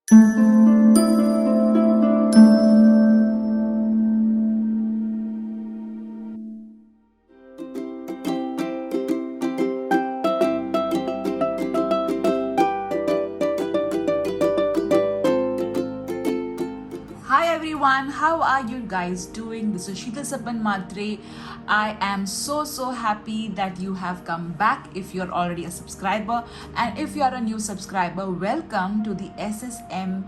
Hi everyone, how are you guys doing? This is Sheetal Sapan Matre. I am so happy that you have come back if you're already a subscriber, and if you are a new subscriber, welcome to the SSM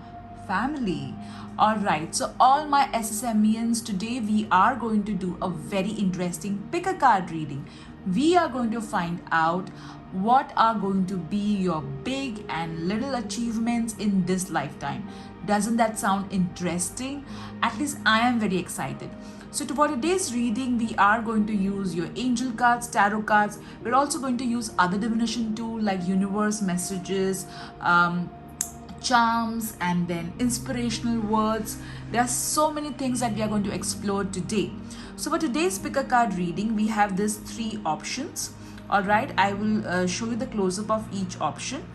family. Alright, so all my SSMians, today we are going to do a very interesting pick a card reading. We are going to find out what are going to be your big and little achievements in this lifetime. Doesn't that sound interesting? At least I am very excited. So for today's reading, we are going to use your angel cards, tarot cards. We're also going to use other divination tool like universe messages, charms, and then inspirational words. There are so many things that we are going to explore today. So for today's pick a card reading, we have these three options. All right, I will show you the close-up of each option.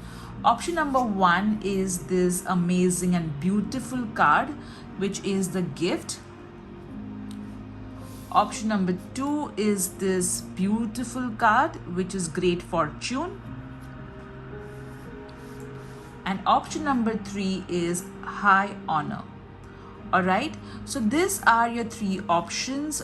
Option number one is this amazing and beautiful card, which is the gift. Option number two is this beautiful card, which is great fortune. And option number three is high honor. All right, so these are your three options.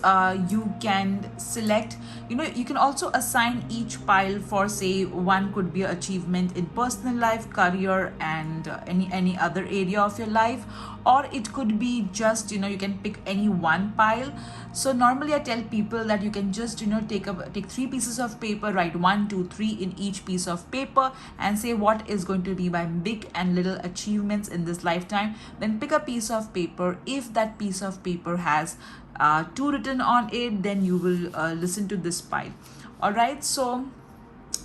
You can select, you can also assign each pile for, say, one could be an achievement in personal life, career, and any other area of your life, or it could be just, you can pick any one pile. So normally I tell people that you can just, take three pieces of paper, write 1, 2, 3 in each piece of paper, and say what is going to be my big and little achievements in this lifetime. Then pick a piece of paper. If that piece of paper has 2 written on it, then you will listen to this pile. All right, so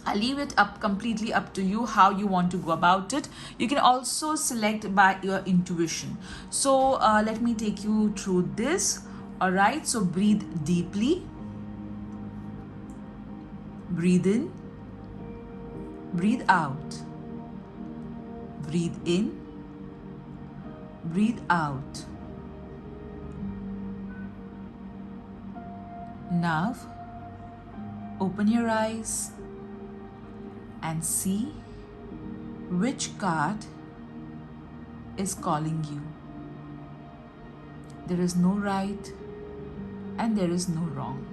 I leave it completely up to you how you want to go about it. You can also select by your intuition. So let me take you through this. All right, so breathe deeply. Breathe in. Breathe out. Breathe in. Breathe out. Now, open your eyes and see which card is calling you. There is no right and there is no wrong.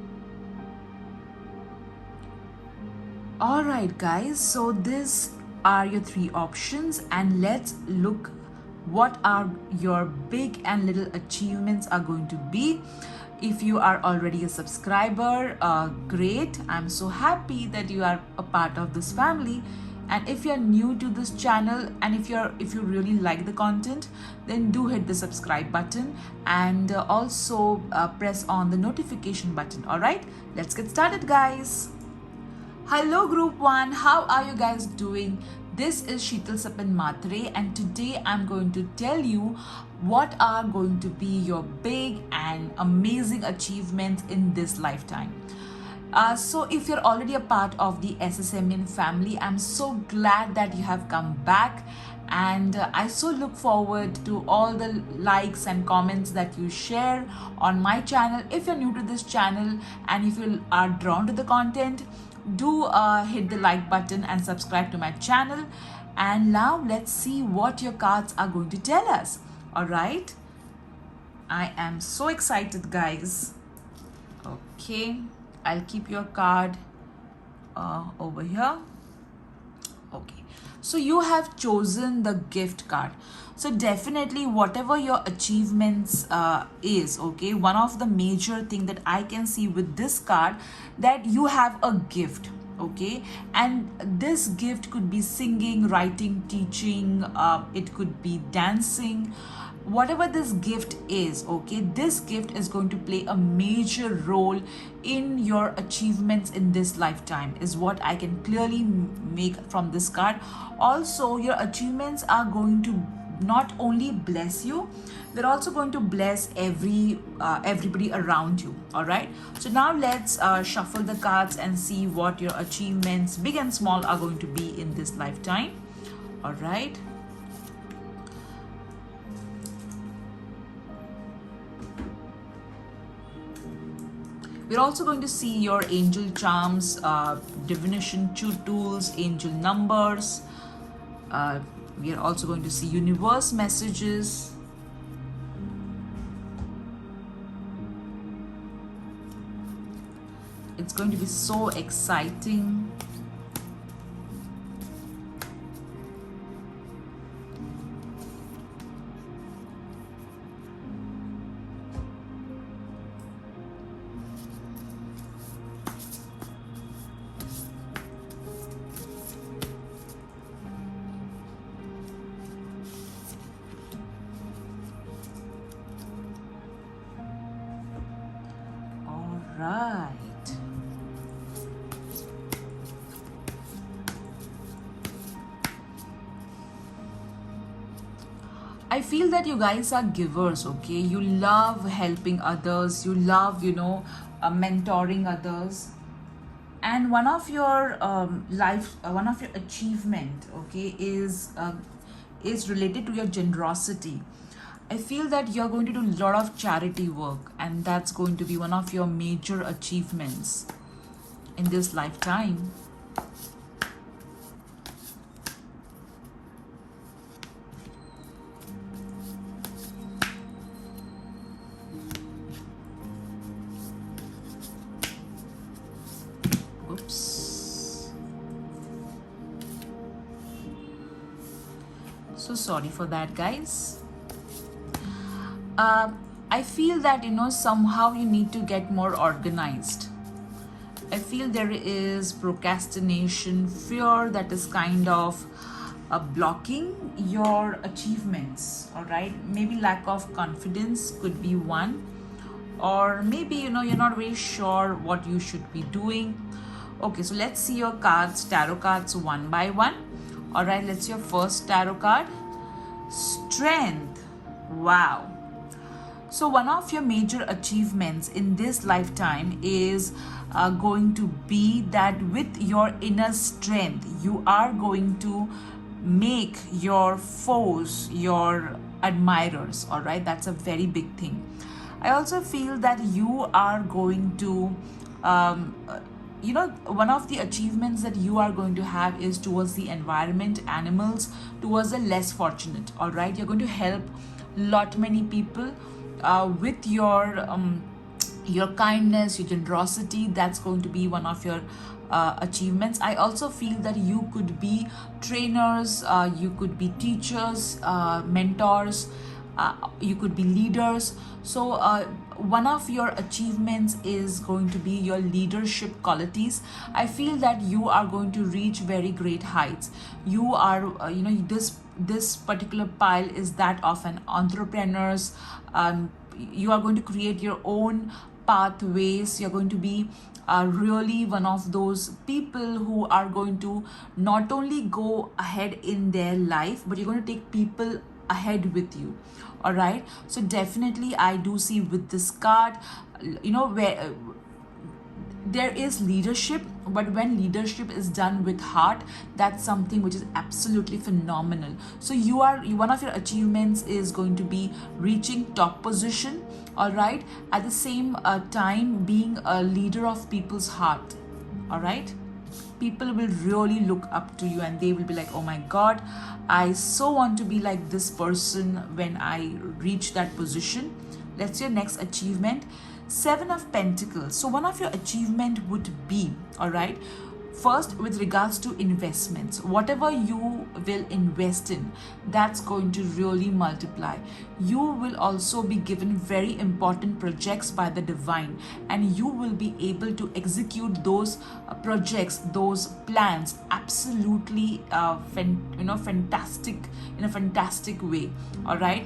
All right, guys, so these are your three options, and let's look what are your big and little achievements are going to be. If you are already a subscriber, great. I'm so happy that you are a part of this family. And if you're new to this channel, and if you really like the content, then do hit the subscribe button, and also press on the notification button. All right, let's get started, guys. Hello group 1, how are you guys doing? This is Sheetal Sapan Matre, and today I'm going to tell you what are going to be your big and amazing achievements in this lifetime. So if you're already a part of the SSMian family, I'm so glad that you have come back, and I so look forward to all the likes and comments that you share on my channel. If you're new to this channel and if you are drawn to the content, do hit the like button and subscribe to my channel. And now let's see what your cards are going to tell us. All right, I am so excited, guys. Okay, I'll keep your card over here. Okay, so you have chosen the gift card. So definitely whatever your achievements is, okay, one of the major thing that I can see with this card, that you have a gift. Okay, and this gift could be singing, writing, teaching, it could be dancing, whatever this gift is. Okay, this gift is going to play a major role in your achievements in this lifetime, is what I can clearly make from this card. Also, your achievements are going to not only bless you, they're also going to bless everybody around you. All right, so now let's shuffle the cards and see what your achievements, big and small, are going to be in this lifetime. All right, We're also going to see your angel charms, divination tools, angel numbers. We are also going to see universe messages. It's going to be so exciting. All right. I feel that you guys are givers, okay? You love helping others. You love, mentoring others. And one of your one of your achievement, okay, is related to your generosity. I feel that you're going to do a lot of charity work, and that's going to be one of your major achievements in this lifetime. Oops. So sorry for that, guys. I feel that, somehow you need to get more organized. I feel there is procrastination, fear that is kind of blocking your achievements, all right? Maybe lack of confidence could be one. Or maybe, you're not very sure what you should be doing. Okay, so let's see your cards, tarot cards, one by one. All right, let's see your first tarot card. Strength. Wow. So one of your major achievements in this lifetime is going to be that with your inner strength, you are going to make your foes your admirers. All right, that's a very big thing. I also feel that you are going to one of the achievements that you are going to have is towards the environment, animals, towards the less fortunate. All right, you're going to help lot many people with your kindness, your generosity. That's going to be one of your achievements. I also feel that you could be trainers, you could be teachers, mentors, you could be leaders. So one of your achievements is going to be your leadership qualities. I feel that you are going to reach very great heights. You are this particular pile is that of an entrepreneur's. You are going to create your own pathways. You're going to be really one of those people who are going to not only go ahead in their life, but you're going to take people ahead with you. All right, so definitely I do see with this card, where there is leadership, but when leadership is done with heart, that's something which is absolutely phenomenal. So one of your achievements is going to be reaching top position. All right, at the same time being a leader of people's heart. All right, people will really look up to you and they will be like, oh my god, I so want to be like this person when I reach that position. Let's your next achievement. Seven of Pentacles. So one of your achievement would be, all right, first with regards to investments, whatever you will invest in, that's going to really multiply. You will also be given very important projects by the divine, and you will be able to execute those projects, those plans absolutely fantastic, in a fantastic way. All right,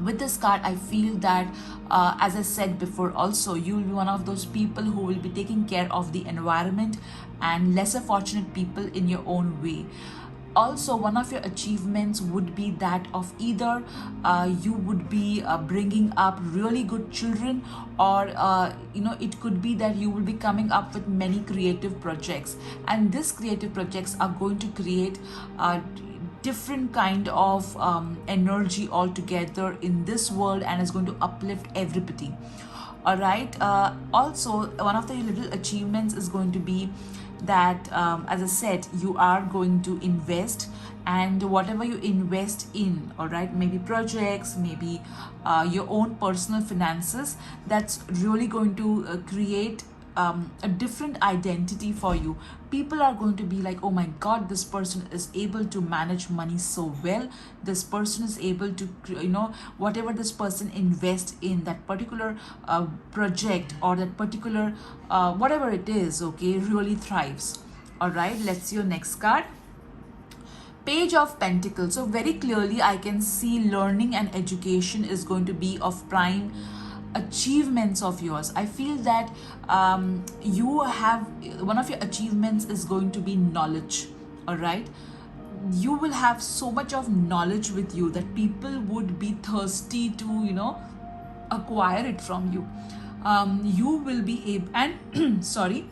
with this card, I feel that as I said before also, you will be one of those people who will be taking care of the environment and lesser fortunate people in your own way. Also, one of your achievements would be that of either you would be bringing up really good children, or it could be that you will be coming up with many creative projects, and these creative projects are going to create different kind of energy altogether in this world, and is going to uplift everybody. All right. Also, one of the little achievements is going to be that, as I said, you are going to invest, and whatever you invest in, all right, maybe projects, maybe your own personal finances, that's really going to create a different identity for you. People are going to be like, oh my god, this person is able to manage money so well. This person is able to, whatever this person invests in that particular project, or that particular whatever it is, okay, really thrives. All right, let's see your next card. Page of Pentacles. So very clearly I can see learning and education is going to be of prime achievements of yours. I feel that you have, one of your achievements is going to be knowledge. All right, you will have so much of knowledge with you that people would be thirsty to, acquire it from you. You will be able, and sorry,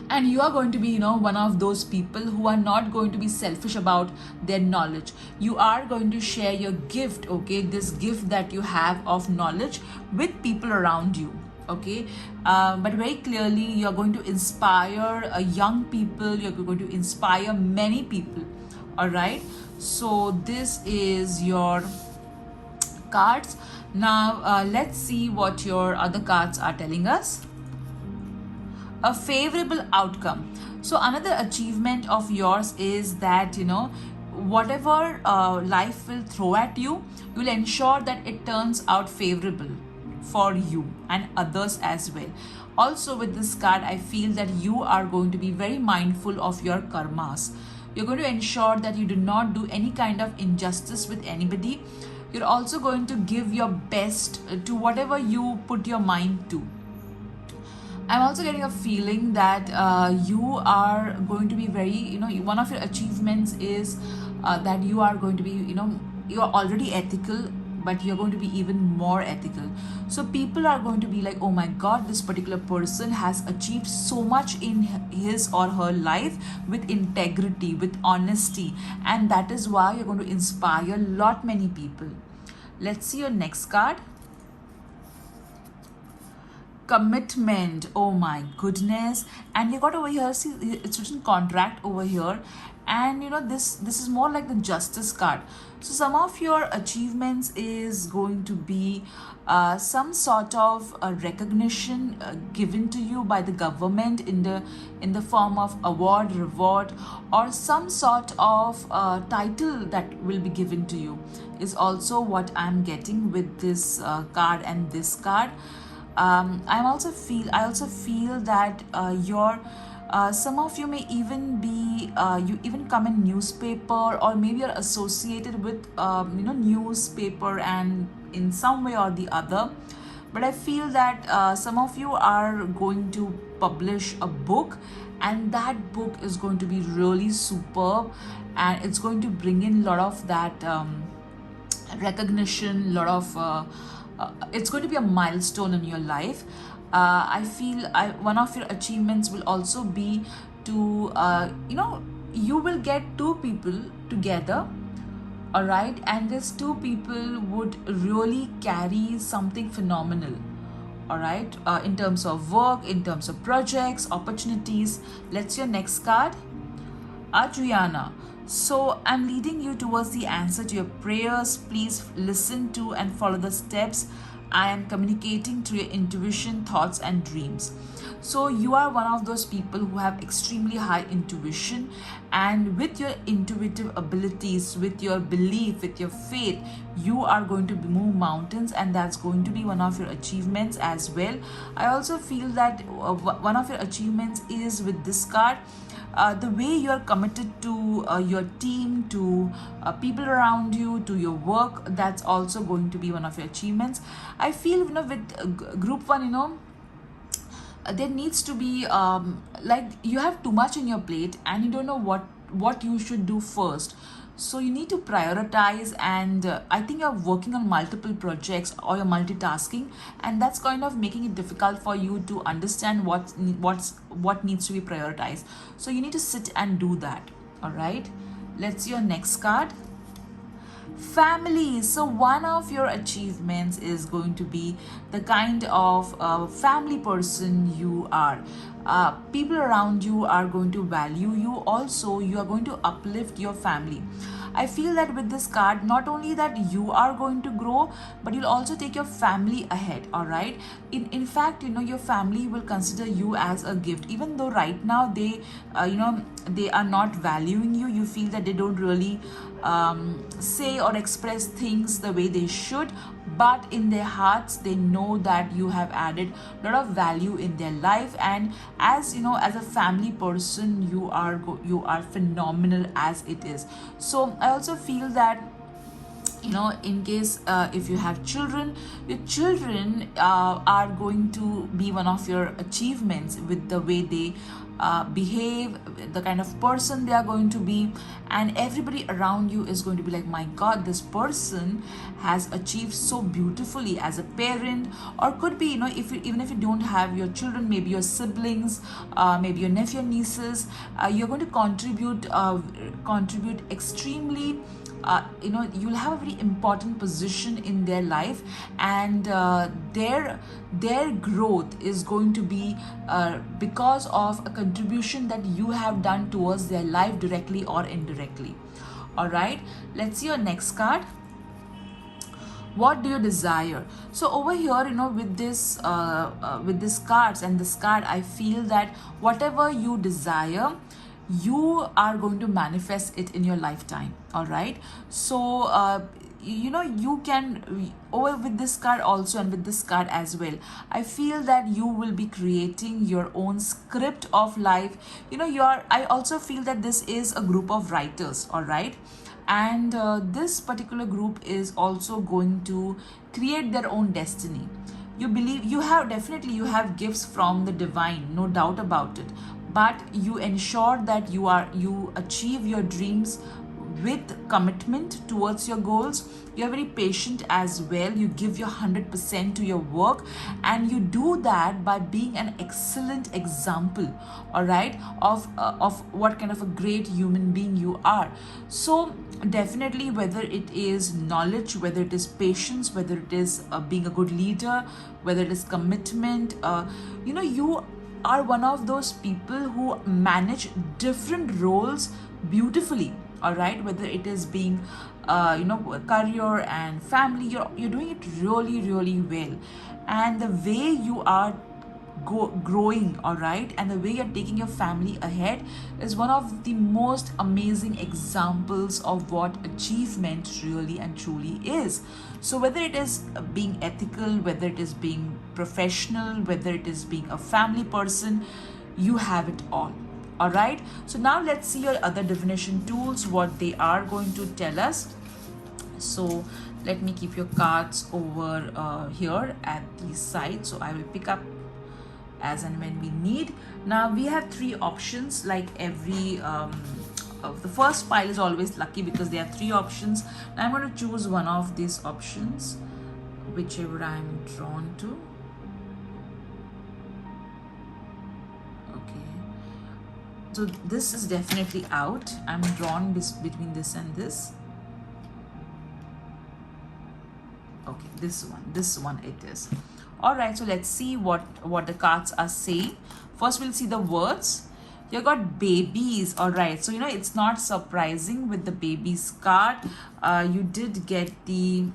and you are going to be, one of those people who are not going to be selfish about their knowledge. You are going to share your gift, okay, this gift that you have of knowledge, with people around you, okay. But very clearly you're going to inspire young people, you're going to inspire many people. All right, so this is your cards. Now let's see what your other cards are telling us. A favorable outcome. So another achievement of yours is that, whatever life will throw at you, you'll ensure that it turns out favorable for you and others as well. Also with this card, I feel that you are going to be very mindful of your karmas. You're going to ensure that you do not do any kind of injustice with anybody. You're also going to give your best to whatever you put your mind to. I'm also getting a feeling that you are going to be very, one of your achievements is that you are going to be, you are already ethical, but you're going to be even more ethical. So people are going to be like, oh my god, this particular person has achieved so much in his or her life with integrity, with honesty, and that is why you're going to inspire a lot many people. Let's see your next card. Commitment. Oh my goodness. And you got over here, see, it's written contract over here, and this is more like the justice card. So some of your achievements is going to be some sort of recognition given to you by the government in the form of award, reward, or some sort of title that will be given to you, is also what I'm getting with this card and this card. I also feel that your some of you may even be you even come in newspaper, or maybe you're associated with newspaper and in some way or the other. But I feel that some of you are going to publish a book, and that book is going to be really superb, and it's going to bring in a lot of that recognition, a lot of it's going to be a milestone in your life. I feel one of your achievements will also be to, you will get two people together, all right, and these two people would really carry something phenomenal, all right, in terms of work, in terms of projects, opportunities. Let's your next card. Adriana. So I'm leading you towards the answer to your prayers. Please listen to and follow the steps. I am communicating through your intuition, thoughts, and dreams. So you are one of those people who have extremely high intuition, and with your intuitive abilities, with your belief, with your faith, you are going to move mountains, and that's going to be one of your achievements as well. I also feel that one of your achievements is with this card. The way you are committed to your team, to people around you, to your work, that's also going to be one of your achievements. I feel, with group one, there needs to be like you have too much in your plate and you don't know what you should do first. So you need to prioritize, and I think you're working on multiple projects, or you're multitasking, and that's kind of making it difficult for you to understand what needs to be prioritized. So you need to sit and do that. All right, let's see your next card. family. So one of your achievements is going to be the kind of family person you are. People around you are going to value you. Also, you are going to uplift your family. I feel that with this card, not only that you are going to grow, but you'll also take your family ahead. All right. In fact, your family will consider you as a gift, even though right now they are not valuing you. You feel that they don't really say or express things the way they should, but in their hearts they know that you have added a lot of value in their life. And as as a family person, you are phenomenal as it is. So I also feel that in case if you have children, your children are going to be one of your achievements with the way they behave, the kind of person they are going to be. And everybody around you is going to be like, my god, this person has achieved so beautifully as a parent. Or could be, even if you don't have your children, maybe your siblings, maybe your nephew and nieces, you're going to contribute extremely. You'll have a very important position in their life, and their growth is going to be because of a contribution that you have done towards their life, directly or indirectly. All right, let's see your next card. What do you desire? So over here, with this cards and this card, I feel that whatever you desire, you are going to manifest it in your lifetime. All right. So you can, over with this card also and with this card as well, I feel that you will be creating your own script of life. I also feel that this is a group of writers. All right. And this particular group is also going to create their own destiny. You believe you have gifts from the divine, no doubt about it, but you ensure that you achieve your dreams with commitment towards your goals. You're very patient as well. You give your 100% to your work, and you do that by being an excellent example, all right, of what kind of a great human being you are. So definitely, whether it is knowledge, whether it is patience, whether it is being a good leader, whether it is commitment, you are one of those people who manage different roles beautifully. All right, whether it is being career and family, you're doing it really, really well. And the way you are growing, all right, and the way you're taking your family ahead is one of the most amazing examples of what achievement really and truly is. So whether it is being ethical, whether it is being professional, whether it is being a family person, you have it all. All right, so now let's see your other divination tools, what they are going to tell us. So let me keep your cards over here at the side, so I will pick up as and when we need. Now we have three options, like every the first pile is always lucky because there are three options. Now I'm going to choose one of these options, whichever I'm drawn to. Okay, so this is definitely out. I'm drawn between this and this. Okay, this one it is. All right, so let's see what the cards are saying. First, we'll see the words. You got babies. All right, so it's not surprising with the babies card. You did get the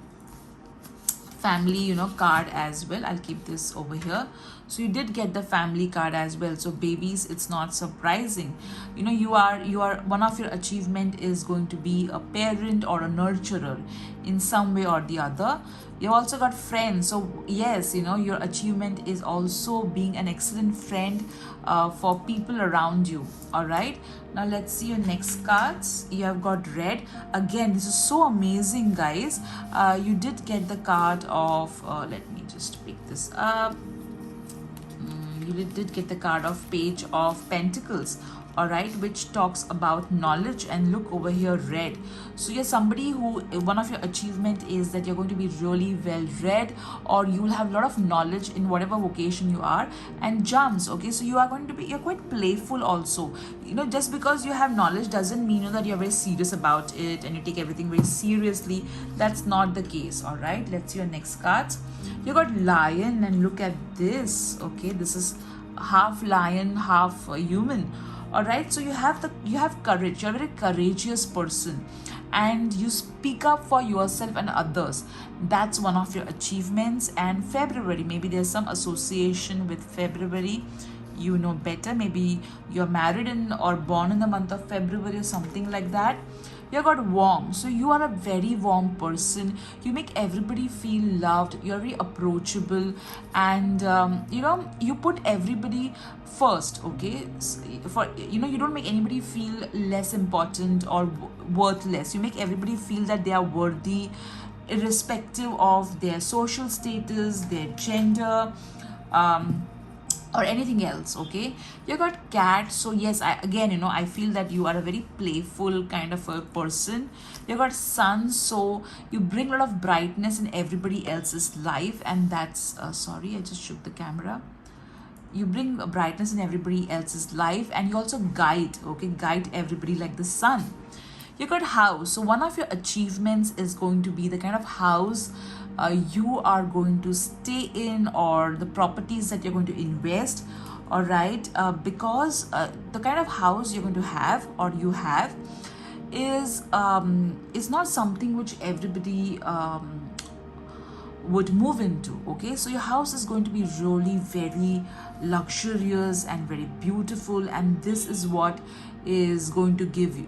family card as well. I'll keep this over here. So you did get the family card as well. So babies, it's not surprising. You are one of your achievement is going to be a parent or a nurturer in some way or the other. You also got friends. So yes, your achievement is also being an excellent friend for people around you. All right, now let's see your next cards. You have got red. Again, this is so amazing, guys. You did get the card of let me just pick this up. You did get the card of Page of Pentacles. all right, which talks about knowledge. And look over here, read. So you're somebody who, one of your achievement is that you're going to be really well read, or you'll have a lot of knowledge in whatever vocation you are. And jumps, okay, so you are going to be, you're quite playful also. You know, just because you have knowledge doesn't mean, you know, that you're very serious about it and you take everything very seriously. That's not the case. All right, let's see your next cards. You got lion, and look at this. Okay, this is half lion, half human. All right, so you have courage. You're a very courageous person, and you speak up for yourself and others. That's one of your achievements. And February, maybe there's some association with February, you know better. Maybe you're married in or born in the month of February or something like that. You got warm, so you are a very warm person. You make everybody feel loved. You're very approachable, and you know, you put everybody first. Okay, for, you know, you don't make anybody feel less important or worthless. You make everybody feel that they are worthy, irrespective of their social status, their gender, or anything else. Okay, you got cat. So yes, I again, you know, I feel that you are a very playful kind of a person. You got sun, so you bring a lot of brightness in everybody else's life. And that's sorry, I just shook the camera. You bring brightness in everybody else's life, and you also guide. Okay, guide everybody like the sun. You got house, so one of your achievements is going to be the kind of house you are going to stay in, or the properties that you're going to invest. All right, because the kind of house you're going to have, or you have, is not something which everybody would move into. Okay, so your house is going to be really very luxurious and very beautiful, and this is what is going to give you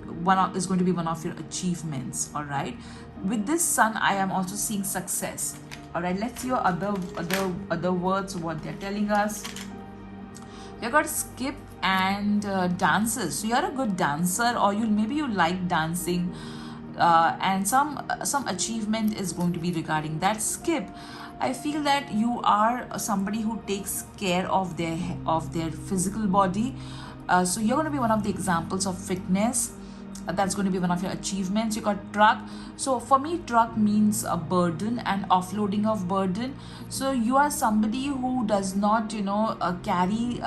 is going to be one of your achievements. All right, with this sun, I am also seeing success. All right, let's see your other words, what they're telling us. You got skip and dances, so you're a good dancer, or maybe you like dancing, and some achievement is going to be regarding that. Skip, I feel that you are somebody who takes care of their physical body, so you're going to be one of the examples of fitness. That's going to be one of your achievements. You got truck, so for me truck means a burden and offloading of burden. So you are somebody who does not, you know, carry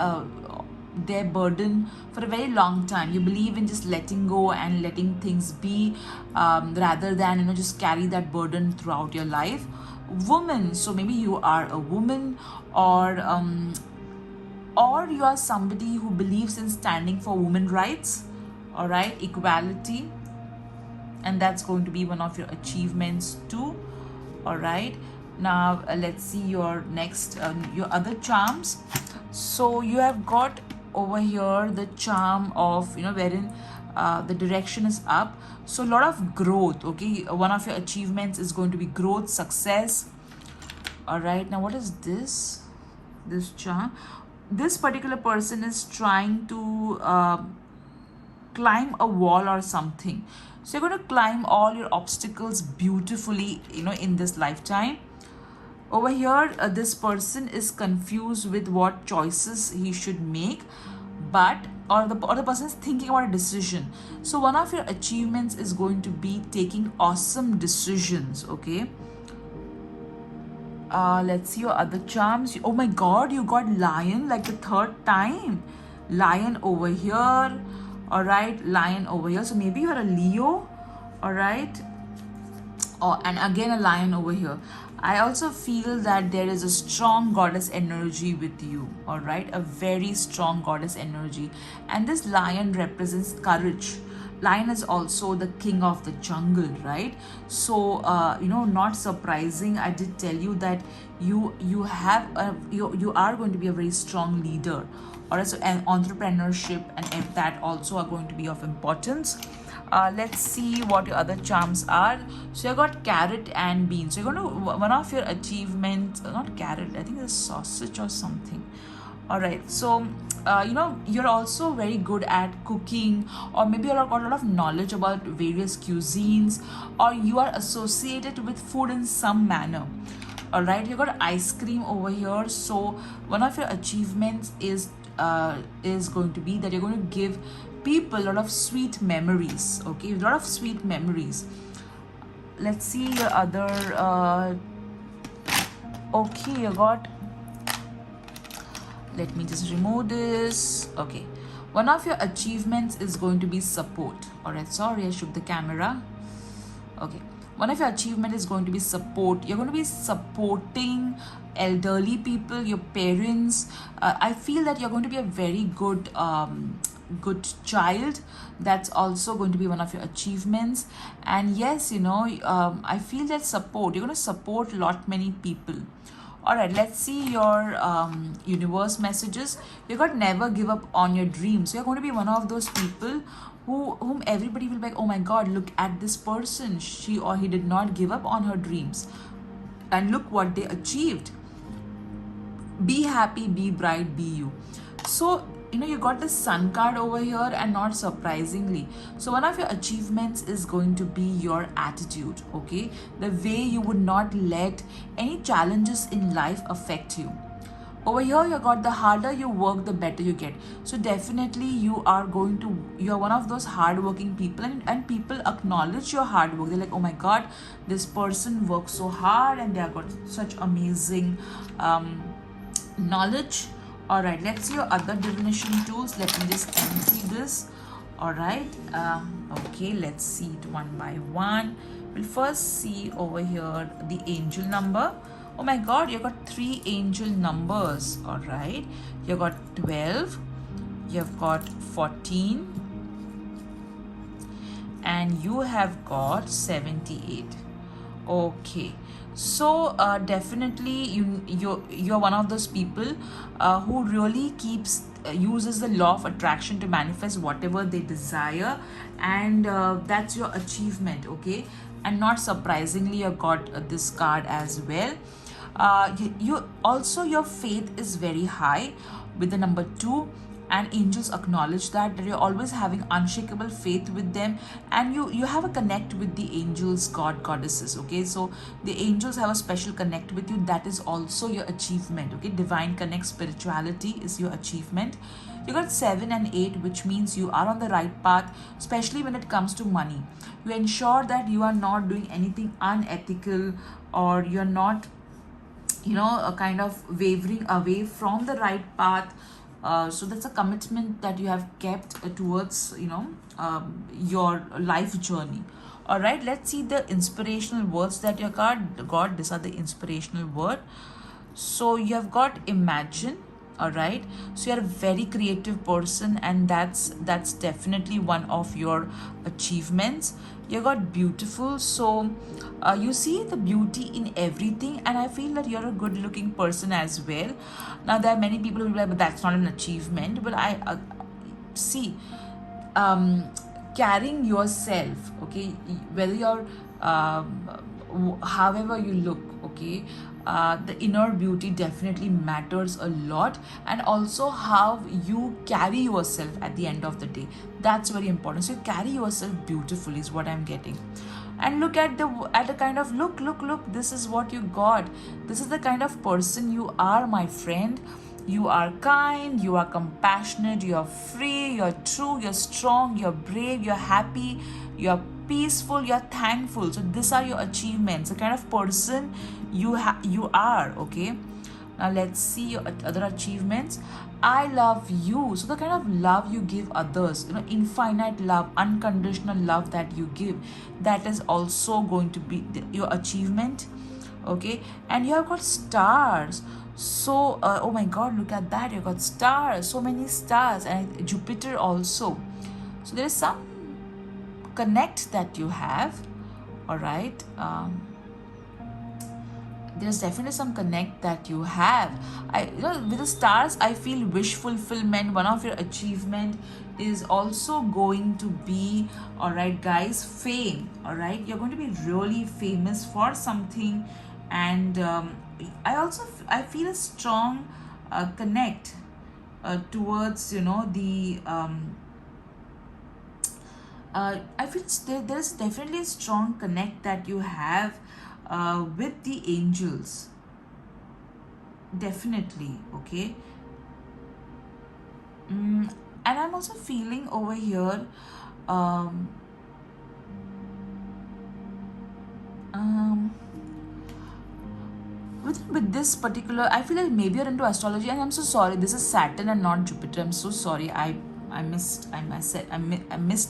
their burden for a very long time. You believe in just letting go and letting things be, rather than, you know, just carry that burden throughout your life. Woman, so maybe you are a woman, or you are somebody who believes in standing for women rights. All right, equality, and that's going to be one of your achievements too. All right, now let's see your next your other charms. So you have got over here the charm of, you know, wherein the direction is up, so a lot of growth. Okay, one of your achievements is going to be growth, success. All right, now what is this charm? This particular person is trying to climb a wall or something. So you're going to climb all your obstacles beautifully, you know, in this lifetime. Over here, this person is confused with what choices he should make, or the person is thinking about a decision. So one of your achievements is going to be taking awesome decisions. Okay, let's see your other charms. Oh my god, you got lion like the third time. Lion over here. All right, lion over here, so maybe you're a Leo. All right, and again a lion over here. I also feel that there is a strong goddess energy with you. All right, a very strong goddess energy, and this lion represents courage. Lion is also the king of the jungle, right? So you know, not surprising, I did tell you that you are going to be a very strong leader. Alright, so and entrepreneurship and that also are going to be of importance. Let's see what your other charms are. So you got carrot and beans. So you're going to, one of your achievements, not carrot, I think it's sausage or something. All right, so you know, you're also very good at cooking, or maybe you've got a lot of knowledge about various cuisines, or you are associated with food in some manner. All right, you got ice cream over here. So one of your achievements is going to be that you're going to give people, a lot of sweet memories. Okay, a lot of sweet memories. Let's see your other okay, you got, let me just remove this. Okay, one of your achievements is going to be support. All right, sorry, I shook the camera. Okay, one of your achievement is going to be support. You're going to be supporting elderly people, your parents. I feel that you're going to be a very good child. That's also going to be one of your achievements. And yes, I feel that support, you're going to support lot many people. All right, let's see your universe messages. You got never give up on your dreams. So you're going to be one of those people whom everybody will be like, oh my God, look at this person. She or he did not give up on her dreams. And look what they achieved. Be happy, be bright, be you. So, you got the sun card over here, and not surprisingly. So one of your achievements is going to be your attitude, okay? The way you would not let any challenges in life affect you. Over here, you got the harder you work, the better you get. So definitely you're one of those hardworking people, and people acknowledge your hard work. They're like, oh my God, this person works so hard and they have got such amazing knowledge. All right, let's see your other divination tools. Let me just empty this. All right, okay, let's see it one by one. We'll first see over here the angel number. Oh my God, you got 3 angel numbers. All right, you got 12, you've got 14, and you have got 78. Okay, so definitely you're one of those people who really uses the law of attraction to manifest whatever they desire, and that's your achievement. Okay, and not surprisingly, you got this card as well. You also, your faith is very high with the number 2, and angels acknowledge that you're always having unshakable faith with them, and you have a connect with the angels, goddesses. Okay, so the angels have a special connect with you. That is also your achievement. Okay, divine connect, spirituality is your achievement. You got 7 and 8, which means you are on the right path, especially when it comes to money. You ensure that you are not doing anything unethical, or you're not a kind of wavering away from the right path. So that's a commitment that you have kept towards your life journey. All right, let's see the inspirational words that your card got. These are the inspirational word. So you have got imagine. All right, so you're a very creative person, and that's definitely one of your achievements. You got beautiful. So you see the beauty in everything, and I feel that you're a good looking person as well. Now there are many people who will be like, but that's not an achievement. But I see carrying yourself, okay, whether you're however you look, okay, the inner beauty definitely matters a lot, and also how you carry yourself at the end of the day, that's very important. So you carry yourself beautifully is what I'm getting. And look at the kind of look, this is what you got. This is the kind of person you are, my friend. You are kind, you are compassionate, you are free, you're true, you're strong, you're brave, you're happy, you're peaceful, you're thankful. So these are your achievements, the kind of person you are. Okay, now let's see your other achievements. I love you. So the kind of love you give others, infinite love, unconditional love that you give, that is also going to be your achievement. Okay, and you have got stars. So oh my God, look at that, you got stars, so many stars, and Jupiter also. So there is some connect that you have. All right, there's definitely some connect that you have. With the stars, I feel wish fulfillment. One of your achievement is also going to be, all right guys, fame. All right, you're going to be really famous for something. And I feel a strong connect towards the I feel there's definitely a strong connect that you have with the angels, definitely. Okay, And I'm also feeling over here, um, um, with this particular, I feel like maybe you're into astrology, and I'm so sorry. This is Saturn and not Jupiter. I'm so sorry. I missed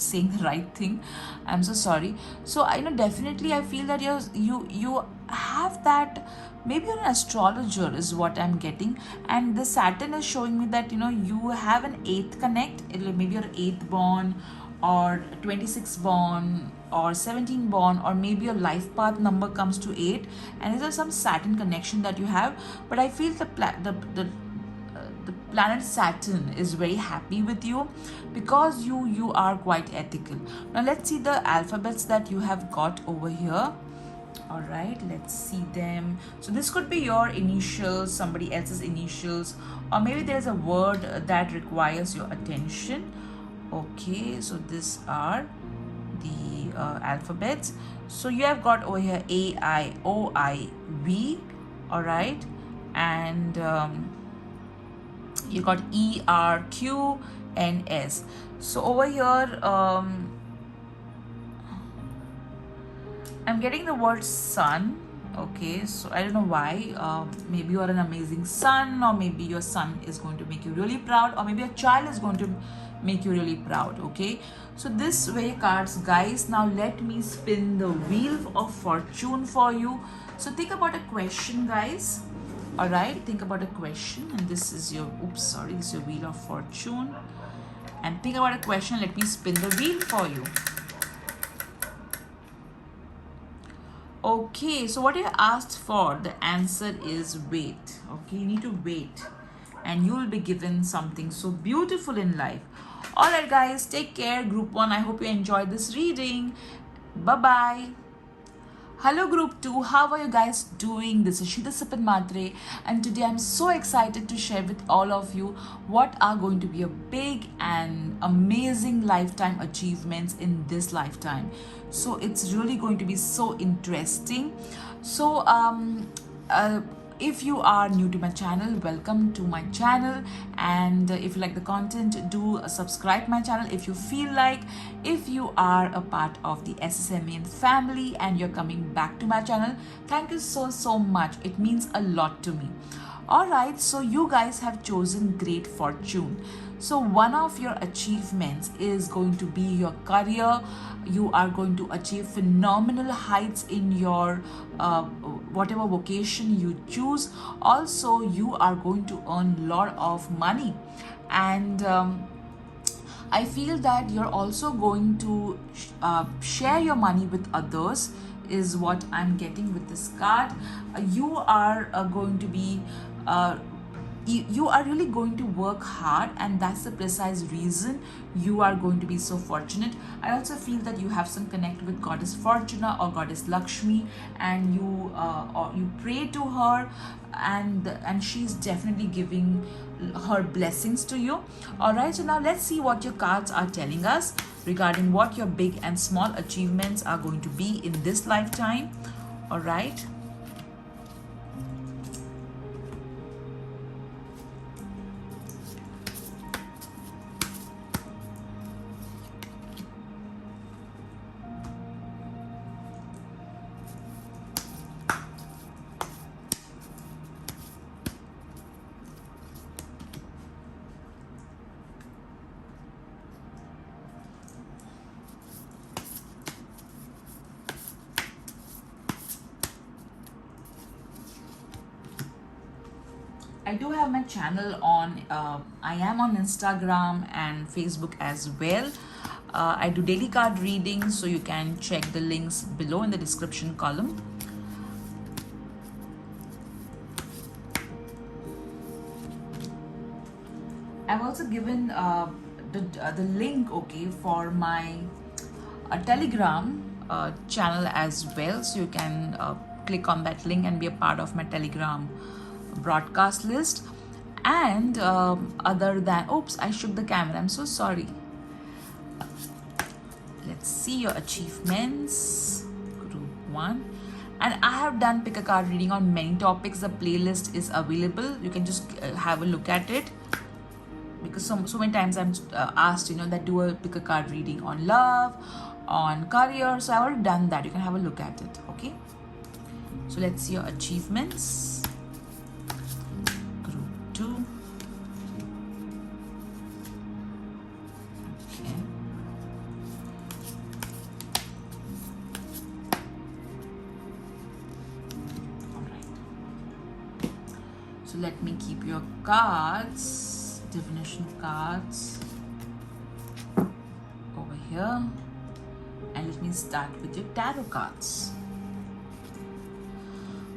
saying the right thing. I'm so sorry. So I know definitely I feel that you have that. Maybe you're an astrologer is what I'm getting, and the Saturn is showing me that you have an eighth connect. Maybe you're eighth born, or 26 born, or 17 born, or maybe your life path number comes to 8, and is there some Saturn connection that you have. But I feel the planet Saturn is very happy with you, because you are quite ethical. Now let's see the alphabets that you have got over here. All right, let's see them. So this could be your initials, somebody else's initials, or maybe there's a word that requires your attention. Okay, so these are the alphabets. So you have got over here A, I, O, I, V. All right, and you got E, R, Q, and S. So over here, I'm getting the word sun. Okay, so I don't know why. Maybe you are an amazing son, or maybe your son is going to make you really proud, or maybe a child is going to make you really proud. Okay, so this way cards, guys. Now let me spin the wheel of fortune for you. So think about a question, guys. All right, think about a question, and this is your this is your wheel of fortune. And think about a question. Let me spin the wheel for you. Okay, so what you asked for, the answer is wait. Okay, you need to wait, and you will be given something so beautiful in life. All right, guys, take care. Group 1, I hope you enjoyed this reading. Bye-bye. Hello Group 2, how are you guys doing? This is Shida Sipan Matre, and today I'm so excited to share with all of you what are going to be a big and amazing lifetime achievements in this lifetime. So it's really going to be so interesting. So if you are new to my channel, welcome to my channel, and if you like the content, do subscribe my channel if you feel like. If you are a part of the SSMAN family and you're coming back to my channel, thank you so much. It means a lot to me. All right, so you guys have chosen great fortune. So one of your achievements is going to be your career. You are going to achieve phenomenal heights in your whatever vocation you choose. Also, you are going to earn a lot of money, and I feel that you're also going to share your money with others, is what I'm getting with this card. You are going to be you are really going to work hard, and that's the precise reason you are going to be so fortunate. I also feel that you have some connect with Goddess Fortuna or Goddess Lakshmi, and you pray to her, and she's definitely giving her blessings to you. All right, so now let's see what your cards are telling us regarding what your big and small achievements are going to be in this lifetime. All right. I do have my channel on, I am on Instagram and Facebook as well. I do daily card readings, so you can check the links below in the description column. I've also given the link, okay, for my Telegram channel as well, so you can click on that link and be a part of my Telegram broadcast list. And other than, oops, I shook the camera, I'm so sorry. Let's see your achievements. Group 1. And I have done pick a card reading on many topics. The playlist is available, you can just have a look at it. because so many times I'm asked, that do a pick a card reading on love, on career. So I've already done that. You can have a look at it. Okay, so let's see your achievements. Group 2. Okay. All right, so let me keep your cards, divination cards, over here, and let me start with your tarot cards.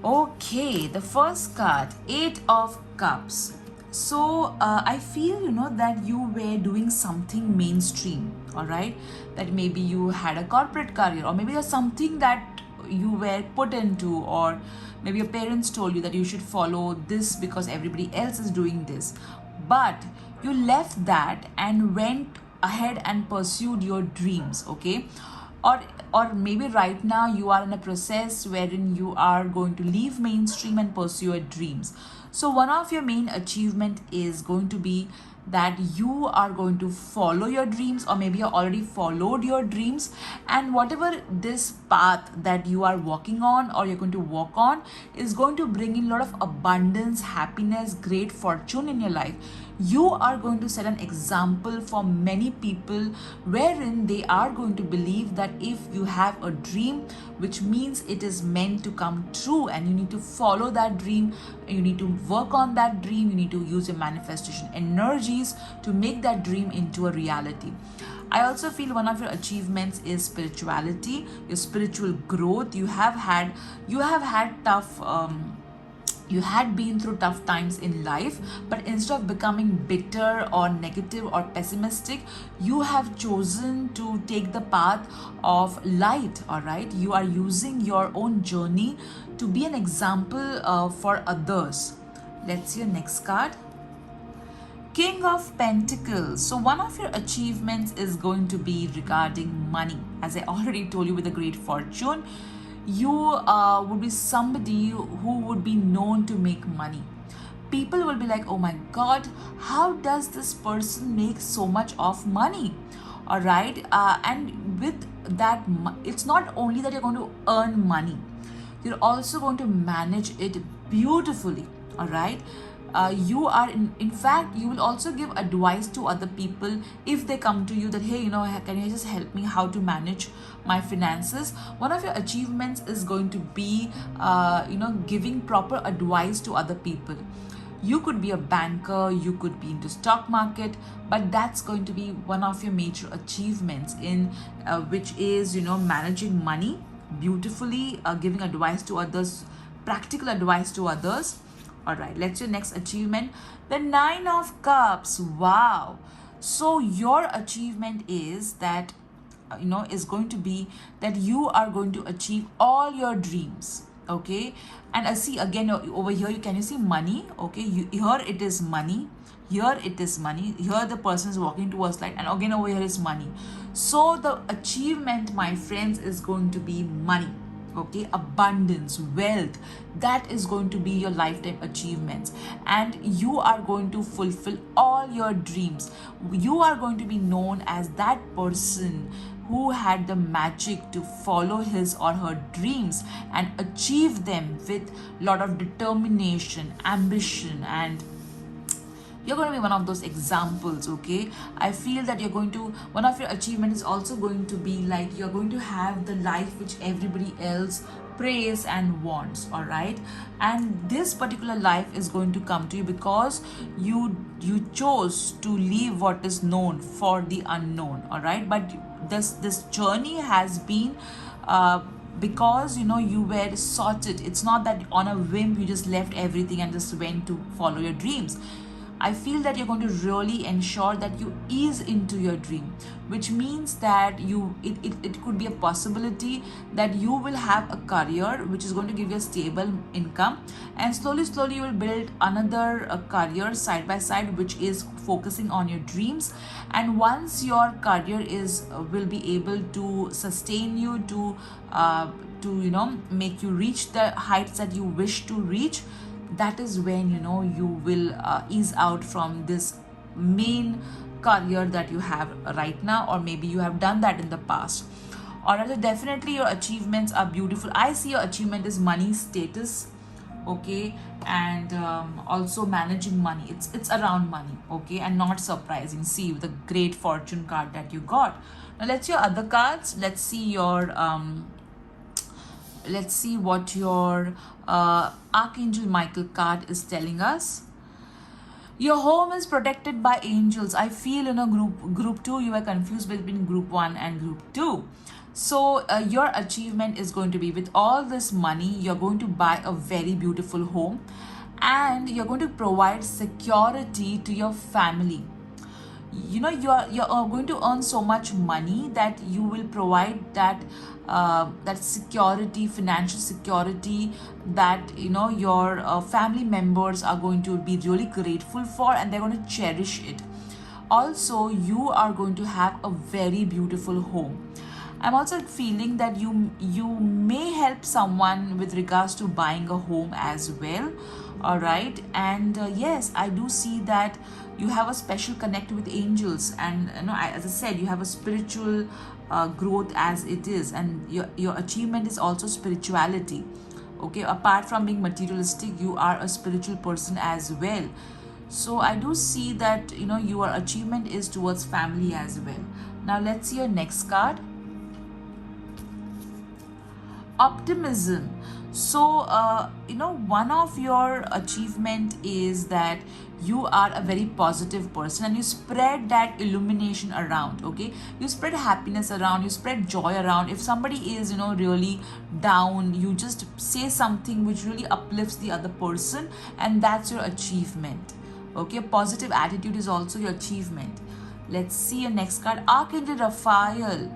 Okay, the first card, 8 of Cups. So I feel, that you were doing something mainstream, all right? That maybe you had a corporate career, or maybe there's something that you were put into, or maybe your parents told you that you should follow this because everybody else is doing this. But you left that and went ahead and pursued your dreams, okay? Or maybe right now you are in a process wherein you are going to leave mainstream and pursue your dreams. So one of your main achievement is going to be that you are going to follow your dreams, or maybe you already followed your dreams, and whatever this path that you are walking on or you're going to walk on is going to bring in a lot of abundance, happiness, great fortune in your life. You are going to set an example for many people, wherein they are going to believe that if you have a dream, which means it is meant to come true, and you need to follow that dream, you need to work on that dream, you need to use your manifestation energies to make that dream into a reality. I also feel one of your achievements is spirituality, your spiritual growth. You have had tough you had been through tough times in life, but instead of becoming bitter or negative or pessimistic, you have chosen to take the path of light. All right, you are using your own journey to be an example for others. Let's see your next card. King of Pentacles. So one of your achievements is going to be regarding money. As I already told you, with a great fortune, you would be somebody who would be known to make money. People will be like, oh my God, how does this person make so much of money? All right. And with that, it's not only that you're going to earn money, you're also going to manage it beautifully. All right. You are in fact, you will also give advice to other people if they come to you that, hey, can you just help me how to manage my finances? One of your achievements is going to be giving proper advice to other people. You could be a banker, you could be into stock market, but that's going to be one of your major achievements in which is managing money beautifully, giving advice to others, practical advice to others. All right, let's your next achievement, the 9 of Cups. Wow. So your achievement is that is going to be that you are going to achieve all your dreams. Okay, and I see again over here, you see money. Okay, here it is money, here it is money, here the person is walking towards light, and again over here is money. So the achievement, my friends, is going to be money. Okay, abundance, wealth, that is going to be your lifetime achievements, and you are going to fulfill all your dreams. You are going to be known as that person who had the magic to follow his or her dreams and achieve them with a lot of determination, ambition, and you're going to be one of those examples. Okay, I feel that one of your achievements is also going to be like you're going to have the life which everybody else prays and wants. All right, and this particular life is going to come to you because you chose to leave what is known for the unknown. All right, but this journey has been because you were sorted. It's not that on a whim you just left everything and just went to follow your dreams. I feel that you're going to really ensure that you ease into your dream, which means that it could be a possibility that you will have a career which is going to give you a stable income, and slowly you will build another career side by side which is focusing on your dreams. And once your career will be able to sustain you to make you reach the heights that you wish to reach, that is when you will ease out from this main career that you have right now, or maybe you have done that in the past. Or rather, definitely your achievements are beautiful. I see your achievement is money, status, okay, and also managing money. It's around money, okay, and not surprising. See, with the great fortune card that you got. Now let's see your other cards. Let's see what your Archangel Michael card is telling us. Your home is protected by angels. I feel in a group 2 you are confused between group 1 and group 2. So your achievement is going to be, with all this money, you're going to buy a very beautiful home, and you're going to provide security to your family. You know, you're going to earn so much money that you will provide that that security, financial security, that you know your family members are going to be really grateful for, and they're going to cherish it. Also, you are going to have a very beautiful home. I'm also feeling that you may help someone with regards to buying a home as well. All right, and yes, I do see that you have a special connect with angels, and you know, as I said, you have a spiritual growth as it is, and your achievement is also spirituality. Okay, apart from being materialistic, you are a spiritual person as well. So I do see that you know your achievement is towards family as well. Now let's see your next card. Optimism. So you know, one of your achievement is that you are a very positive person, and you spread that illumination around. Okay, you spread happiness around, you spread joy around. If somebody is, you know, really down, you just say something which really uplifts the other person, and that's your achievement. Okay, positive attitude is also your achievement. Let's see your next card. Archangel Raphael.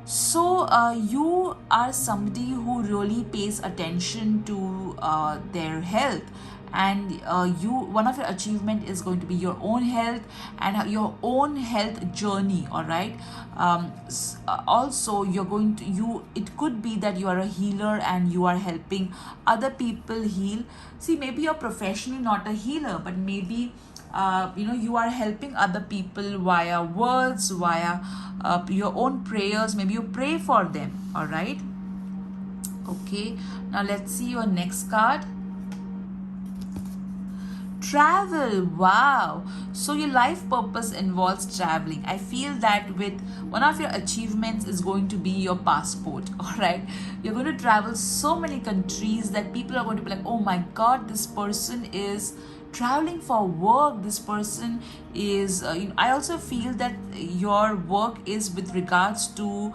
So you are somebody who really pays attention to their health, and you, one of your achievement is going to be your own health and your own health journey. All right. Also, you're going to, you, it could be that you are a healer and you are helping other people heal. See, maybe you're professionally not a healer, but maybe you know, you are helping other people via words, via your own prayers. Maybe you pray for them. All right. Okay, now let's see your next card. Travel. Wow. So your life purpose involves traveling. I feel that with one of your achievements is going to be your passport. All right, you're going to travel so many countries that people are going to be like, oh my god, this person is traveling for work, this person is you know, I also feel that your work is with regards to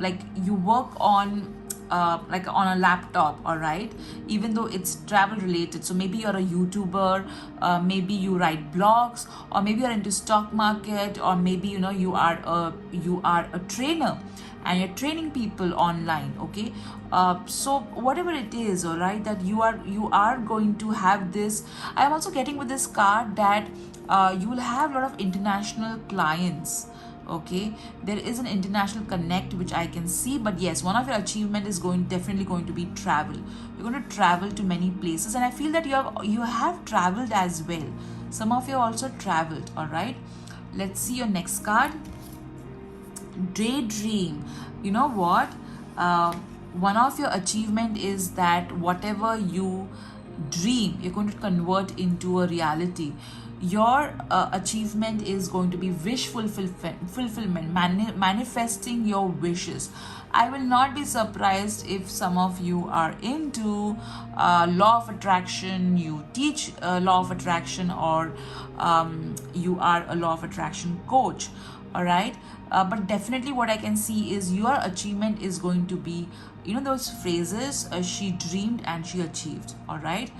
like you work on like on a laptop. All right, even though it's travel related. So maybe you're a YouTuber, maybe you write blogs, or maybe you're into stock market, or maybe you know you are a trainer and you're training people online. Okay, so whatever it is, all right, that you are going to have this. I'm also getting with this card that you will have a lot of international clients. Okay, there is an international connect which I can see. But yes, one of your achievement is definitely going to be travel. You're going to travel to many places, and I feel that you have traveled as well. Some of you also traveled. All right, let's see your next card. Daydream. You know what, one of your achievement is that whatever you dream, you're going to convert into a reality. Your achievement is going to be wish fulfillment, manifesting your wishes. I will not be surprised if some of you are into law of attraction, you teach law of attraction, or you are a law of attraction coach. All right, but definitely what I can see is your achievement is going to be, you know, those phrases, she dreamed and she achieved. All right,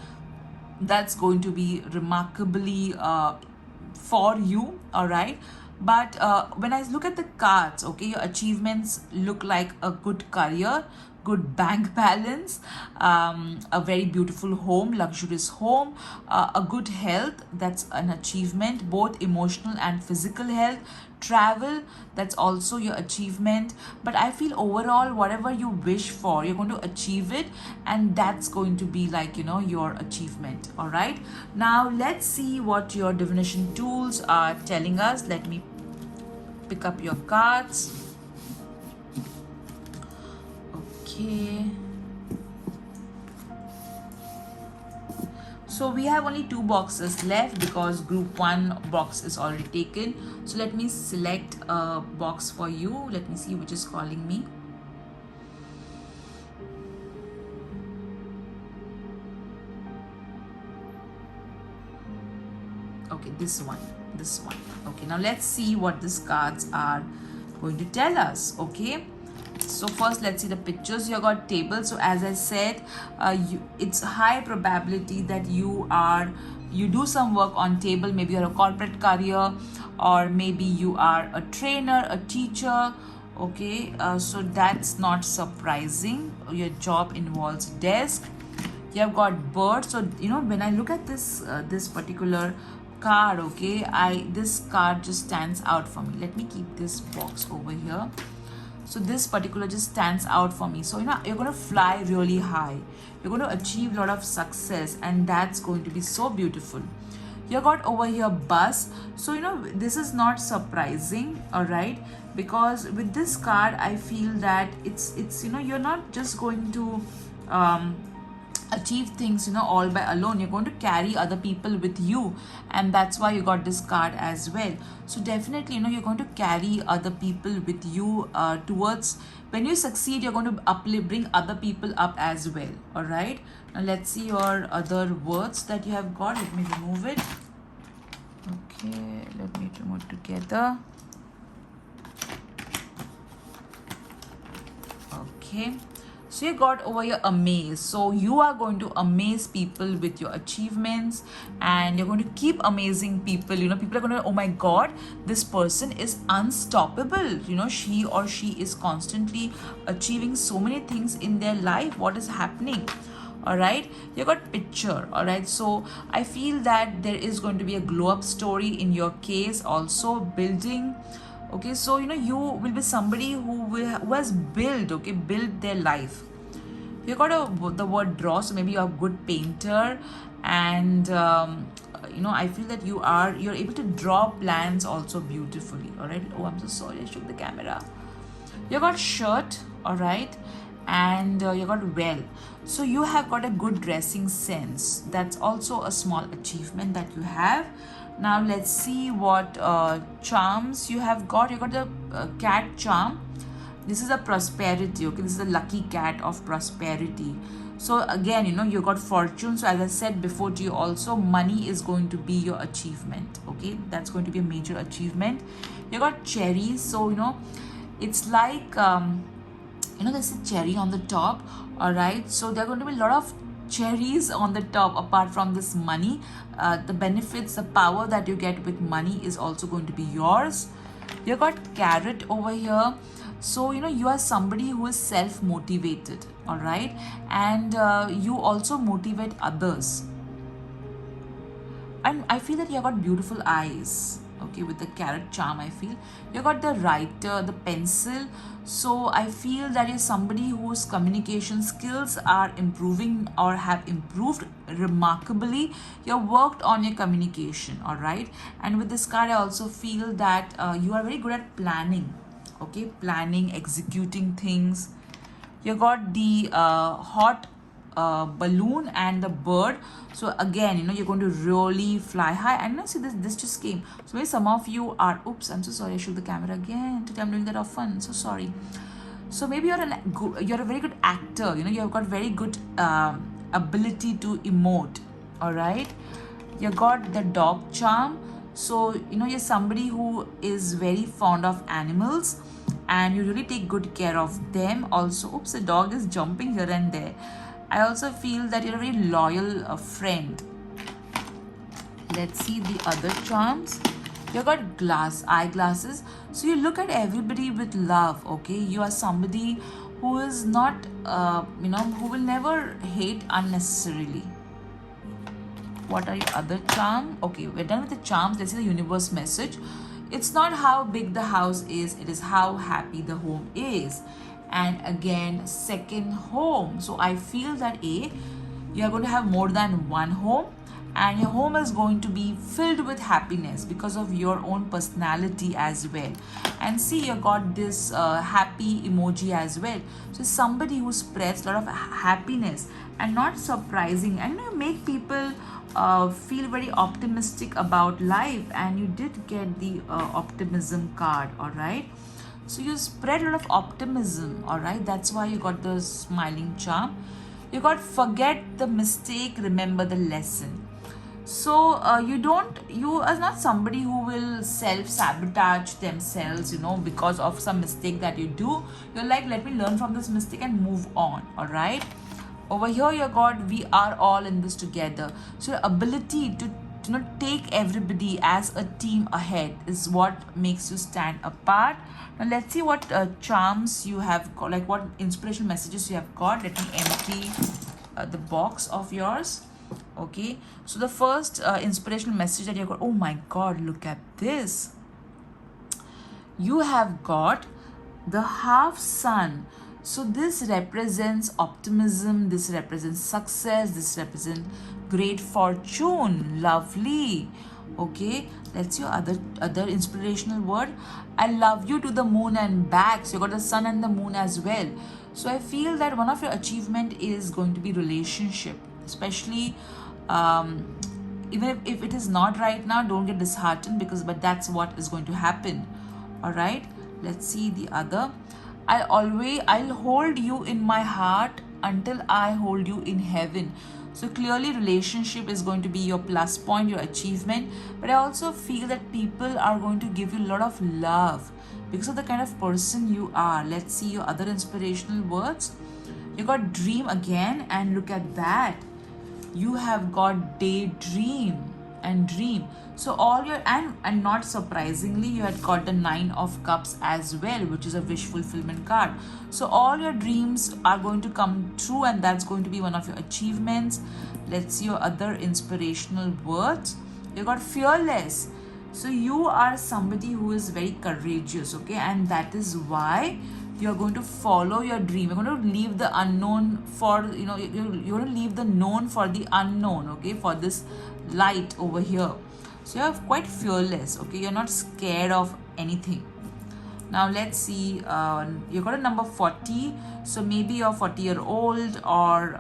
that's going to be remarkably for you. All right, but when I look at the cards, okay, your achievements look like a good career, good bank balance, a very beautiful home, luxurious home, a good health. That's an achievement, both emotional and physical health. Travel, that's also your achievement. But I feel overall, whatever you wish for, you're going to achieve it, and that's going to be like, your achievement. All right. Now let's see what your divination tools are telling us. Let me pick up your cards. Okay. So we have only 2 boxes left because group 1 box is already taken. So let me select a box for you. Let me see which is calling me. Okay, this one. Okay, now let's see what these cards are going to tell us. Okay. So first, let's see the pictures. You got table. So as I said, it's high probability that you do some work on table. Maybe you're a corporate career, or maybe you are a trainer, a teacher. Okay, so that's not surprising. Your job involves desk. You have got bird. So when I look at this particular card, okay, this card just stands out for me. Let me keep this box over here. So this particular just stands out for me. So you're going to fly really high. You're going to achieve a lot of success, and that's going to be so beautiful. You got over here bus. So this is not surprising, all right, because with this card I feel that it's you're not just going to achieve things all by alone. You're going to carry other people with you, and that's why you got this card as well. So definitely you're going to carry other people with you towards when you succeed. You're going to bring other people up as well. All right, now let's see your other words that you have got. Let me remove it. Okay, let me remove it together. Okay, so you got over here amaze. So you are going to amaze people with your achievements, and you're going to keep amazing people. People are going to, oh my God, this person is unstoppable. She or she is constantly achieving so many things in their life. What is happening? All right, you got picture. All right, so I feel that there is going to be a glow up story in your case, also building. Okay, so you will be somebody who has built their life. You got the word draw, so maybe you're a good painter, and I feel that you're able to draw plans also beautifully. All right. Oh, I'm so sorry, I shook the camera. You got shirt. All right, and you got well. So you have got a good dressing sense. That's also a small achievement that you have. Now let's see what charms you have got. You got the cat charm. This is a prosperity. Okay, this is a lucky cat of prosperity. So again, you got fortune. So as I said before to you also, money is going to be your achievement. Okay, that's going to be a major achievement. You got cherries. So it's like there's a cherry on the top. All right, so there are going to be a lot of cherries on the top. Apart from this money, the benefits, the power that you get with money is also going to be yours. You got carrot over here. So you are somebody who is self-motivated. All right, and you also motivate others, and I feel that you have got beautiful eyes. Okay, with the carrot charm, I feel you got the writer, the pencil. So I feel that you're somebody whose communication skills are improving or have improved remarkably. You worked on your communication. All right, and with this card I also feel that you are very good at planning. Okay, planning, executing things. You got the hot balloon and the bird. So again, you're going to really fly high. And see, this just came. So maybe some of you are, oops, I'm so sorry, I shook the camera again. Today I'm doing that often, so sorry. So maybe you're a very good actor. You've got very good ability to emote. All right, you got the dog charm. So you're somebody who is very fond of animals, and you really take good care of them also. Oops, the dog is jumping here and there. I also feel that you're a very loyal friend. Let's see the other charms. You got eyeglasses. So you look at everybody with love. Okay, you are somebody who is not who will never hate unnecessarily. What are your other charm? Okay, we're done with the charms. Let's see the universe message. It's not how big the house is, it is how happy the home is. And again, second home. So I feel that you are going to have more than one home, and your home is going to be filled with happiness because of your own personality as well. And see, you got this happy emoji as well. So somebody who spreads a lot of happiness and not surprising, and make people feel very optimistic about life. And you did get the optimism card, all right. So you spread a lot of optimism, all right. That's why you got the smiling charm. You got forget the mistake, remember the lesson. So you are not somebody who will self-sabotage themselves, because of some mistake that you do. You're like, let me learn from this mistake and move on, all right. Over here you got, we are all in this together. So your ability to take everybody as a team ahead is what makes you stand apart. Now let's see what charms you have got, like what inspirational messages you have got. Let me empty the box of yours. Okay, so the first inspirational message that you got, oh my god, look at this. You have got the half sun. So this represents optimism, this represents success, this represents great fortune. Lovely. Okay, that's your other inspirational word. I love you to the moon and back. So you got the sun and the moon as well. So I feel that one of your achievement is going to be relationship, especially even if it is not right now, don't get disheartened, but that's what is going to happen. All right, let's see the other. I'll hold you in my heart until I hold you in heaven. So clearly relationship is going to be your plus point, your achievement. But I also feel that people are going to give you a lot of love because of the kind of person you are. Let's see your other inspirational words. You got dream again, and look at that. You have got daydream and dream. So all your, and not surprisingly, you had got the 9 of cups as well, which is a wish fulfillment card. So all your dreams are going to come true, and that's going to be one of your achievements. Let's see your other inspirational words. You got fearless. So you are somebody who is very courageous, okay, and that is why you're going to follow your dream. You're going to leave the unknown for, you're going to leave the known for the unknown, okay, for this light over here. So you're quite fearless, okay, you're not scared of anything. Now let's see, you got a number 40. So maybe you're 40-year-old, or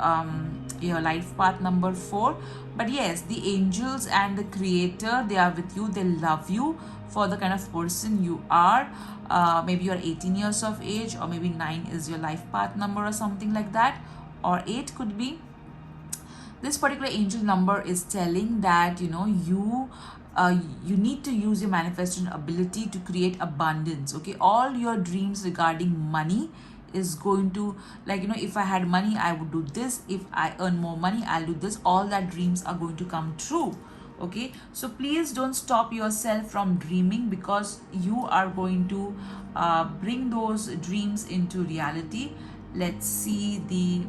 your life path number 4. But yes, the angels and the creator, they are with you. They love you for the kind of person you are. Maybe you're 18 years of age, or maybe 9 is your life path number or something like that, or 8 could be. This particular angel number is telling that you need to use your manifestation ability to create abundance. Okay, all your dreams regarding money is going to, like, if I had money, I would do this. If I earn more money, I'll do this. All that dreams are going to come true. Okay, so please don't stop yourself from dreaming, because you are going to bring those dreams into reality. Let's see the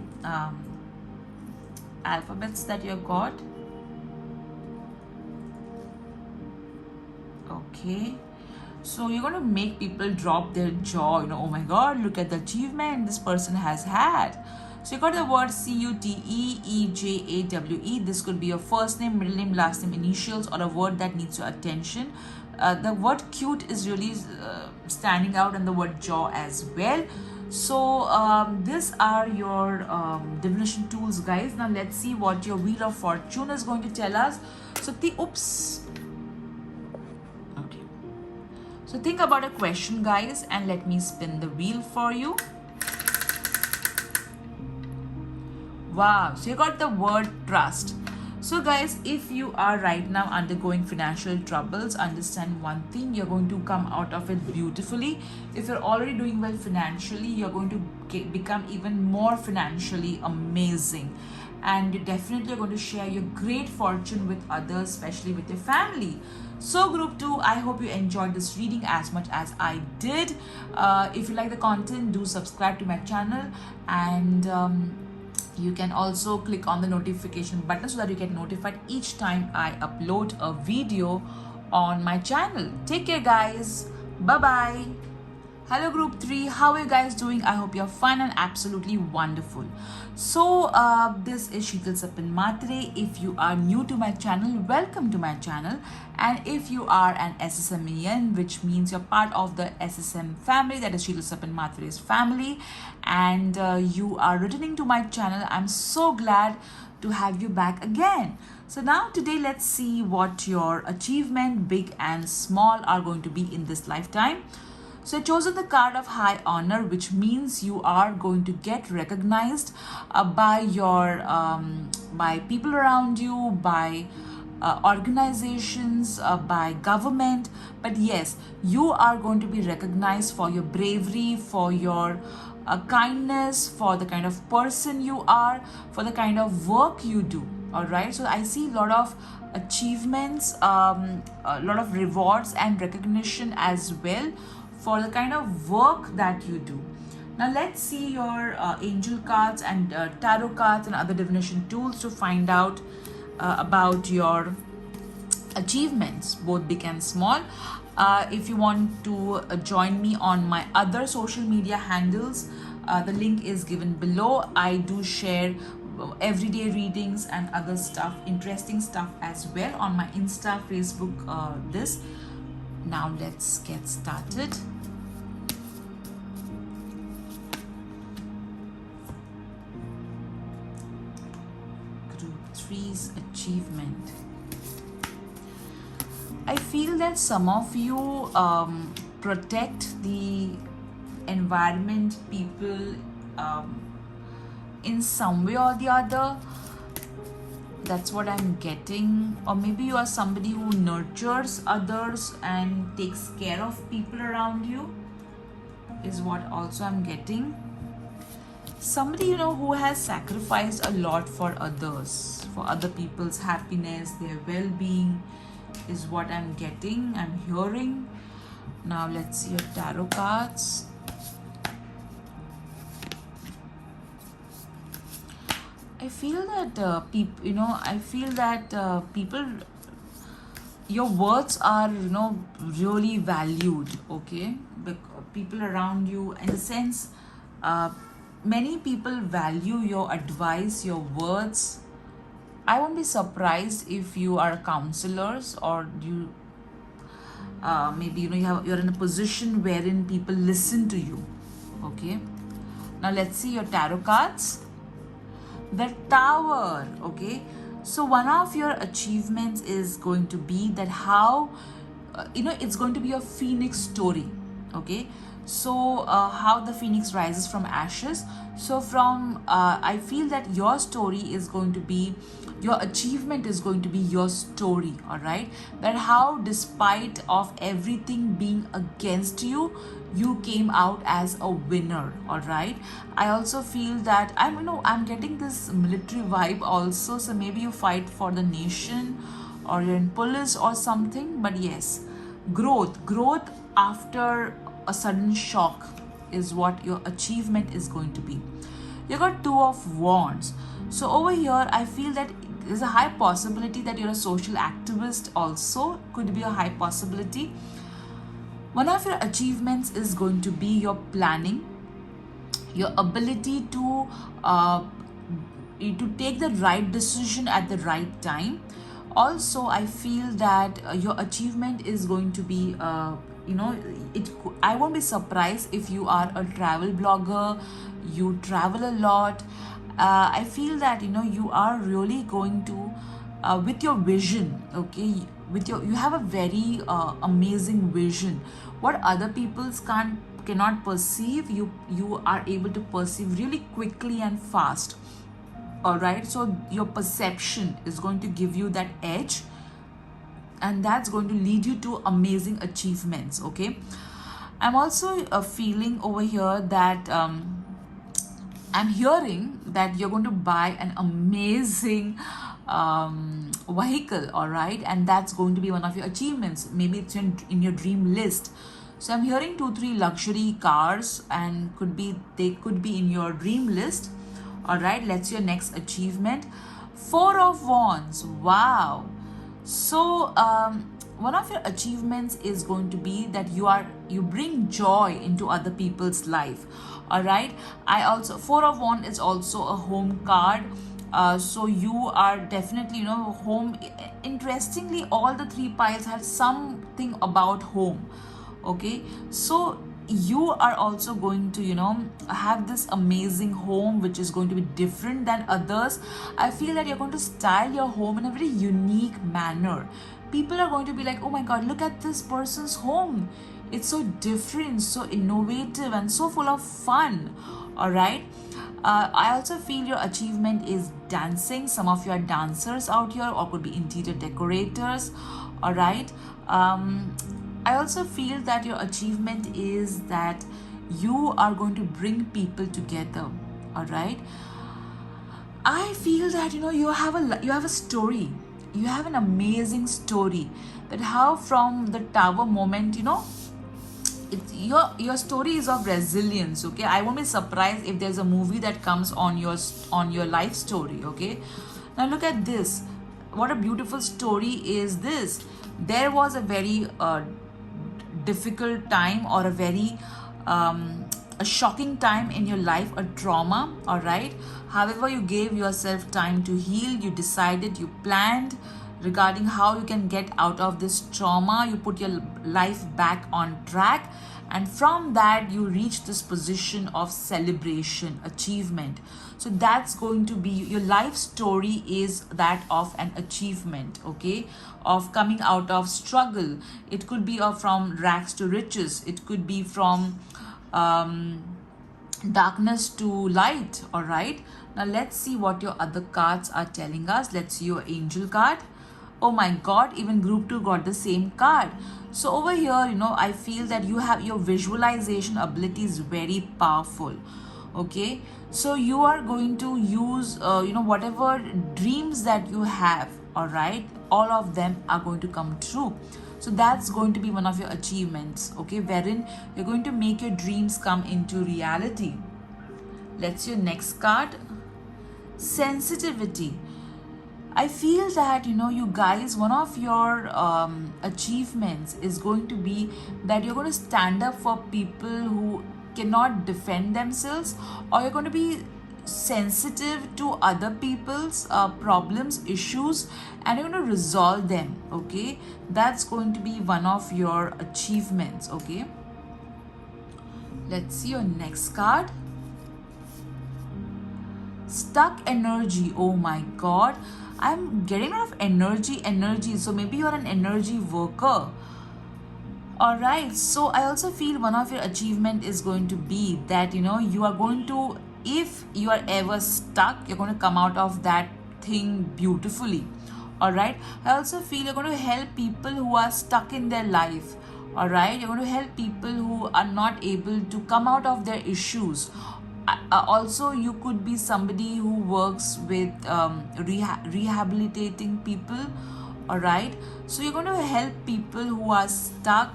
alphabets that you got. Okay, so you're going to make people drop their jaw, oh my god, look at the achievement this person has had. So you got the word CUTEEJAWE. This could be your first name, middle name, last name, initials, or a word that needs your attention. The word cute is really standing out, and the word jaw as well. So these are your divination tools, guys. Now let's see what your Wheel of Fortune is going to tell us. So So think about a question, guys, and let me spin the wheel for you. Wow, so you got the word trust. So guys, if you are right now undergoing financial troubles, understand one thing, you're going to come out of it beautifully. If you're already doing well financially, you're going to become even more financially amazing. And you definitely are going to share your great fortune with others, especially with your family. So group 2, I hope you enjoyed this reading as much as I did. If you like the content, do subscribe to my channel, and you can also click on the notification button so that you get notified each time I upload a video on my channel. Take care, guys. Bye bye. Hello group 3, how are you guys doing? I hope you're fine and absolutely wonderful. So this is Sheetal Sapin Matre. If you are new to my channel, welcome to my channel. And if you are an SSMEN, which means you're part of the SSM family, that is Sheetal Sapin Matre's family, and you are returning to my channel, I'm so glad to have you back again. So now today let's see what your achievement, big and small, are going to be in this lifetime. So I chosen the card of high honor, which means you are going to get recognized by your by people around you, by organizations, by government. But yes, you are going to be recognized for your bravery, for your kindness, for the kind of person you are, for the kind of work you do. All right. So I see a lot of achievements, a lot of rewards and recognition as well for the kind of work that you do. Now let's see your angel cards and tarot cards and other divination tools to find out about your achievements, both big and small. If you want to join me on my other social media handles, the link is given below. I do share everyday readings and other stuff, interesting stuff as well on my Insta, Facebook, this. Now let's get started. Group 3's achievement. I feel that some of you protect the environment, people, in some way or the other. That's what I'm getting. Or maybe you are somebody who nurtures others and takes care of people around you, is what also I'm getting. Somebody, you know, who has sacrificed a lot for others, for other people's happiness, their well-being, is what I'm getting, I'm hearing. Now let's see your tarot cards. I feel that people, you know, I feel that people, your words are, you know, really valued, okay? People around you, in a sense, many people value your advice, your words. I won't be surprised if you are counselors, or you maybe, you know, you're in a position wherein people listen to you, okay? Now let's see your tarot cards. The Tower, okay? So one of your achievements is going to be that how, you know, it's going to be a phoenix story, okay? So how the phoenix rises from ashes. So from I feel that your story is going to be, your achievement is going to be your story, all right? That how, despite of everything being against you, you came out as a winner, all right? I also feel that I'm getting this military vibe also. So maybe you fight for the nation, or you're in police or something. But yes, growth after a sudden shock is what your achievement is going to be. You got Two of Wands. So over here, I feel that there's a high possibility that you're a social activist also. Could be a high possibility. One of your achievements is going to be your planning, your ability to take the right decision at the right time. Also, I feel that your achievement is going to be, you know, I won't be surprised if you are a travel blogger, you travel a lot. I feel that, you know, you are really going to, with your vision, okay, you have a very amazing vision. What other people's cannot perceive, you are able to perceive really quickly and fast, all right? So your perception is going to give you that edge, and that's going to lead you to amazing achievements, okay? I'm also feeling over here that I'm hearing that you're going to buy an amazing vehicle, all right? And that's going to be one of your achievements. Maybe it's in your dream list. So I'm hearing 2-3 luxury cars, and they could be in your dream list. All right, let's see your next achievement. 4 of Wands. Wow. So one of your achievements is going to be that you bring joy into other people's life. All right. I also, Four of Wands is also a home card. So you are definitely, home. Interestingly, all the three piles have something about home. Okay, so you are also going to, have this amazing home which is going to be different than others. I feel that you're going to style your home in a very unique manner. People are going to be like, oh my god, look at this person's home, it's so different, so innovative, and so full of fun. All right. I also feel your achievement is dancing. Some of you are dancers out here, or could be interior decorators. All right. I also feel that your achievement is that you are going to bring people together. All right. I feel that you have a story. You have an amazing story, that how from the tower moment, it's your story is of resilience. Okay, I won't be surprised if there's a movie that comes on your life story. Okay, now look at this. What a beautiful story is this. There was a very difficult time, or a very a shocking time in your life, a trauma. All right. However, you gave yourself time to heal. You decided, you planned regarding how you can get out of this trauma. You put your life back on track, and from that you reach this position of celebration, achievement. So that's going to be your life story, is that of an achievement. Okay, of coming out of struggle. It could be from rags to riches. It could be from darkness to light. All right. Now let's see what your other cards are telling us. Let's see your angel card. Oh my god, even group 2 got the same card. So over here, I feel that you have your visualization ability is very powerful. Okay, so you are going to use whatever dreams that you have. All right, all of them are going to come true. So that's going to be one of your achievements. Okay, wherein you're going to make your dreams come into reality. Let's see your next card. Sensitivity. I feel that you guys, one of your achievements is going to be that you're going to stand up for people who cannot defend themselves, or you're going to be sensitive to other people's problems, issues, and you're going to resolve them. Okay, that's going to be one of your achievements. Okay, let's see your next card. Stuck energy. Oh my god, I'm getting a lot of energy. So maybe you're an energy worker. All right. So I also feel one of your achievement is going to be that, you are going to, if you are ever stuck, you're going to come out of that thing beautifully. All right. I also feel you're going to help people who are stuck in their life. All right. You're going to help people who are not able to come out of their issues. Also, you could be somebody who works with rehabilitating people. All right. So you're going to help people who are stuck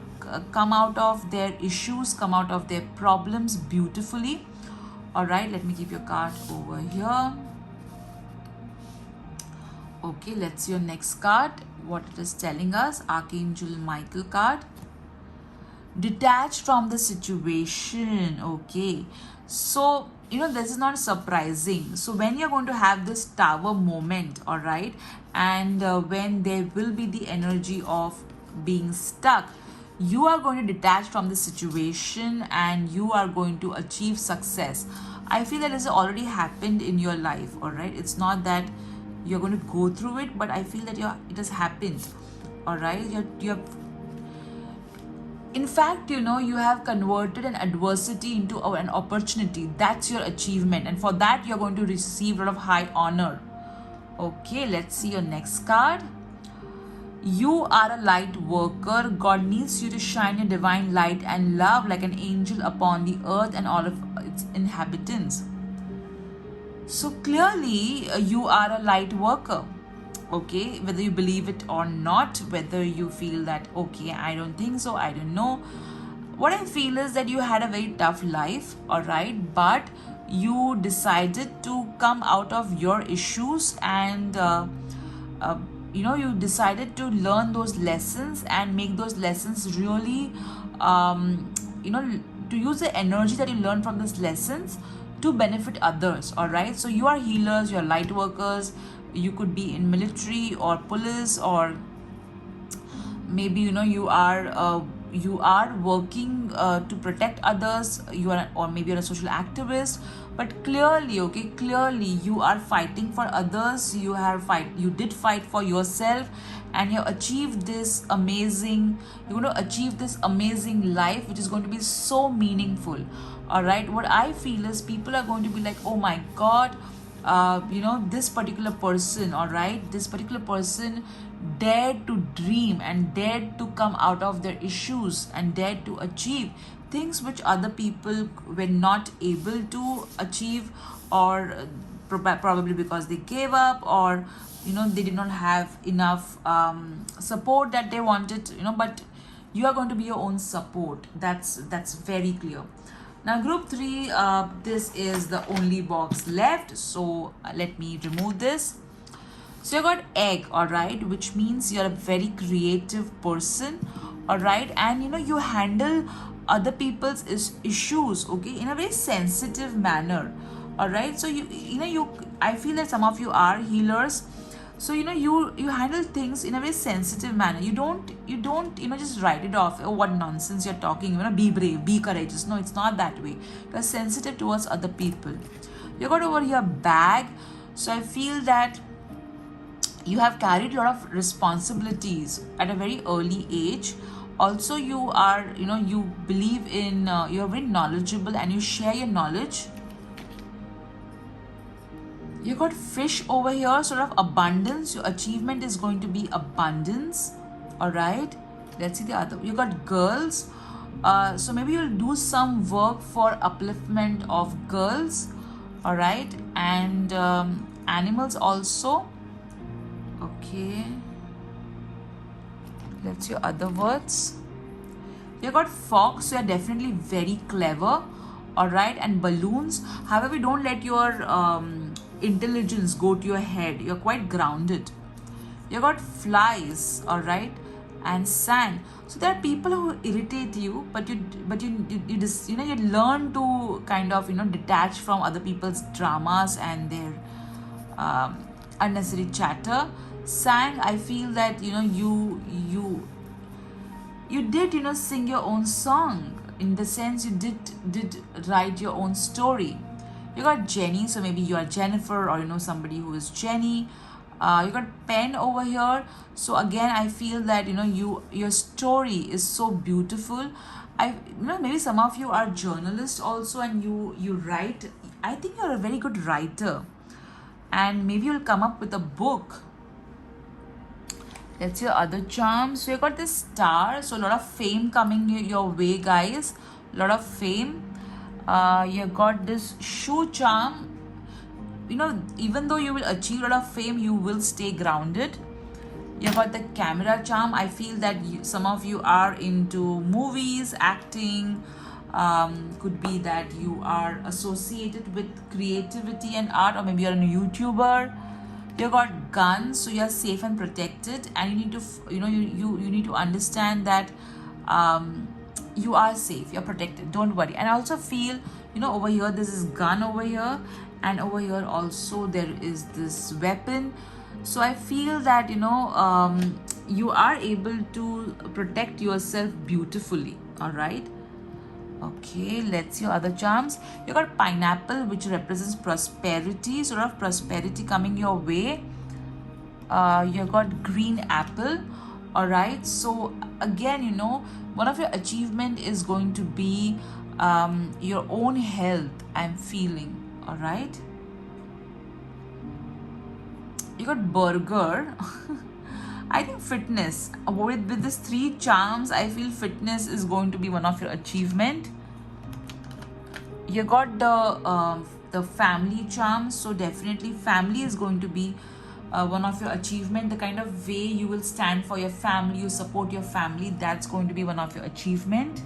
come out of their issues, come out of their problems beautifully. All right. Let me keep your card over here. Okay, let's see your next card. What it is telling us. Archangel Michael card. Detached from the situation. Okay, so this is not surprising. So when you're going to have this tower moment, all right, and when there will be the energy of being stuck, you are going to detach from the situation and you are going to achieve success. I feel that this has already happened in your life. All right, it's not that you're going to go through it, but I feel that it has happened. All right, you have, in fact, you have converted an adversity into an opportunity. That's your achievement, and for that you're going to receive a lot of high honor. Okay, let's see your next card. You are a light worker. God needs you to shine your divine light and love like an angel upon the earth and all of its inhabitants. So clearly, you are a light worker. Okay, whether you believe it or not, whether you feel that, okay, I don't think so, I don't know. What I feel is that you had a very tough life, all right, but you decided to come out of your issues and you decided to learn those lessons and make those lessons really, um, you know to use the energy that you learn from these lessons to benefit others. All right, so you are healers, you are light workers, you could be in military or police, or maybe you are working to protect others, you are, or maybe you're a social activist. But clearly, okay, clearly you are fighting for others, you did fight for yourself, and you achieved this amazing, you're going to achieve this amazing life which is going to be so meaningful. All right, what I feel is people are going to be like, oh my god, this particular person, all right, this particular person dared to dream and dared to come out of their issues and dared to achieve things which other people were not able to achieve, or probably because they gave up, or they did not have enough support that they wanted, but you are going to be your own support. That's very clear. Now group 3, this is the only box left, so let me remove this. So you got egg, all right, which means you're a very creative person, all right, and you handle other people's issues, okay, in a very sensitive manner, all right. So I feel that some of you are healers, so you handle things in a very sensitive manner. You don't just write it off, oh what nonsense you're talking, be brave, be courageous. No, it's not that way. You're sensitive towards other people. You got over here bag, so I feel that you have carried a lot of responsibilities at a very early age. Also, you are you believe in you're very knowledgeable and you share your knowledge. You got fish over here, sort of abundance. Your achievement is going to be abundance. All right, let's see the other. You got girls, so maybe you'll do some work for upliftment of girls. All right, and animals also. Okay, let's see other words. You got fox, so you're definitely very clever. All right, and balloons. However, don't let your intelligence go to your head. You're quite grounded. You got flies, all right, and sand. So there are people who irritate you, but you just you learn to kind of detach from other people's dramas and their unnecessary chatter. Sang, I feel that you did sing your own song, in the sense you did write your own story. You got Jenny, so maybe you are Jennifer, or somebody who is Jenny. You got pen over here, so again I feel that your story is so beautiful. Maybe some of you are journalists also, and you write. I think you're a very good writer, and maybe you'll come up with a book. Let's see other charms. So you got this star, so a lot of fame coming your way, guys. A lot of fame. You got this shoe charm. Even though you will achieve a lot of fame, you will stay grounded. You got the camera charm. I feel that some of you are into movies, acting. Could be that you are associated with creativity and art, or maybe you're a YouTuber. You got guns, so you're safe and protected, and you need to you need to understand that you are safe, you're protected, don't worry. And I also feel over here this is gun over here, and over here also there is this weapon. So I feel that you are able to protect yourself beautifully. All right. Okay, let's see other charms. You got pineapple, which represents prosperity, sort of prosperity coming your way. You got green apple. All right, so again one of your achievement is going to be your own health, I'm feeling. All right, you got burger. I think fitness, with these 3 charms, I feel fitness is going to be one of your achievement. You got the family charm, so definitely family is going to be one of your achievement. The kind of way you will stand for your family, you support your family, that's going to be one of your achievement.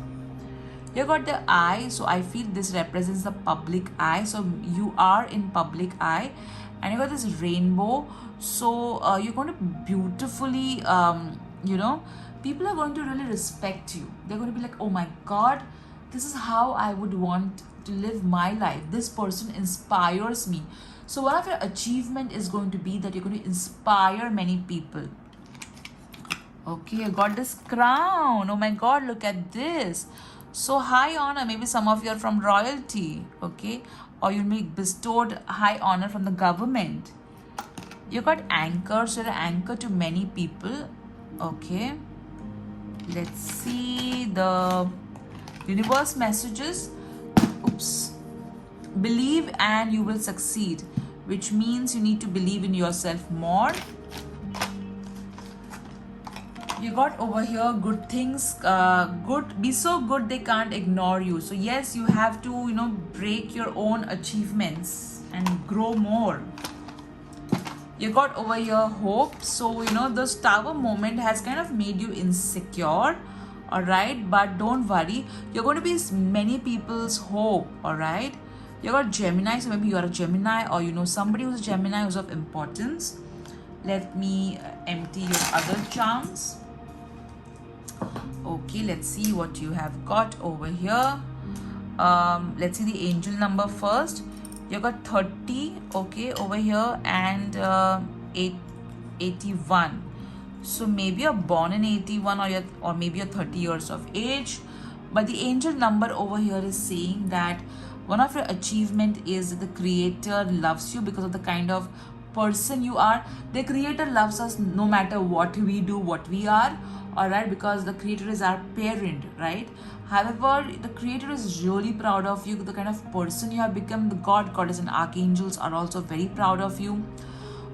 You got the eye, so I feel this represents the public eye, so you are in public eye, and you got this rainbow. So you're going to beautifully, people are going to really respect you. They're going to be like, oh my God, this is how I would want to live my life. This person inspires me. So one of your achievement is going to be that you're going to inspire many people. Okay, I got this crown. Oh my God, look at this. So high honor. Maybe some of you are from royalty, okay? Or you'll be bestowed high honor from the government. You got anchor, so you're an anchor to many people, okay? Let's see the universe messages. Oops. Believe and you will succeed, which means you need to believe in yourself more. You got over here good things, be so good they can't ignore you. So yes, you have to, break your own achievements and grow more. You got over here hope. So, this tower moment has kind of made you insecure. All right. But don't worry. You're going to be many people's hope. All right. You got Gemini. So maybe you are a Gemini, or, somebody who's a Gemini who's of importance. Let me empty your other charms. Okay. Let's see what you have got over here. Let's see the angel number first. You got 30, okay, over here, and 81. So maybe you're born in 81, or maybe you're 30 years of age. But the angel number over here is saying that one of your achievement is that the creator loves you because of the kind of person you are. The creator loves us no matter what we do, what we are, all right, because the creator is our parent, right? However, the creator is really proud of you, the kind of person you have become. The god, goddess, and archangels are also very proud of you.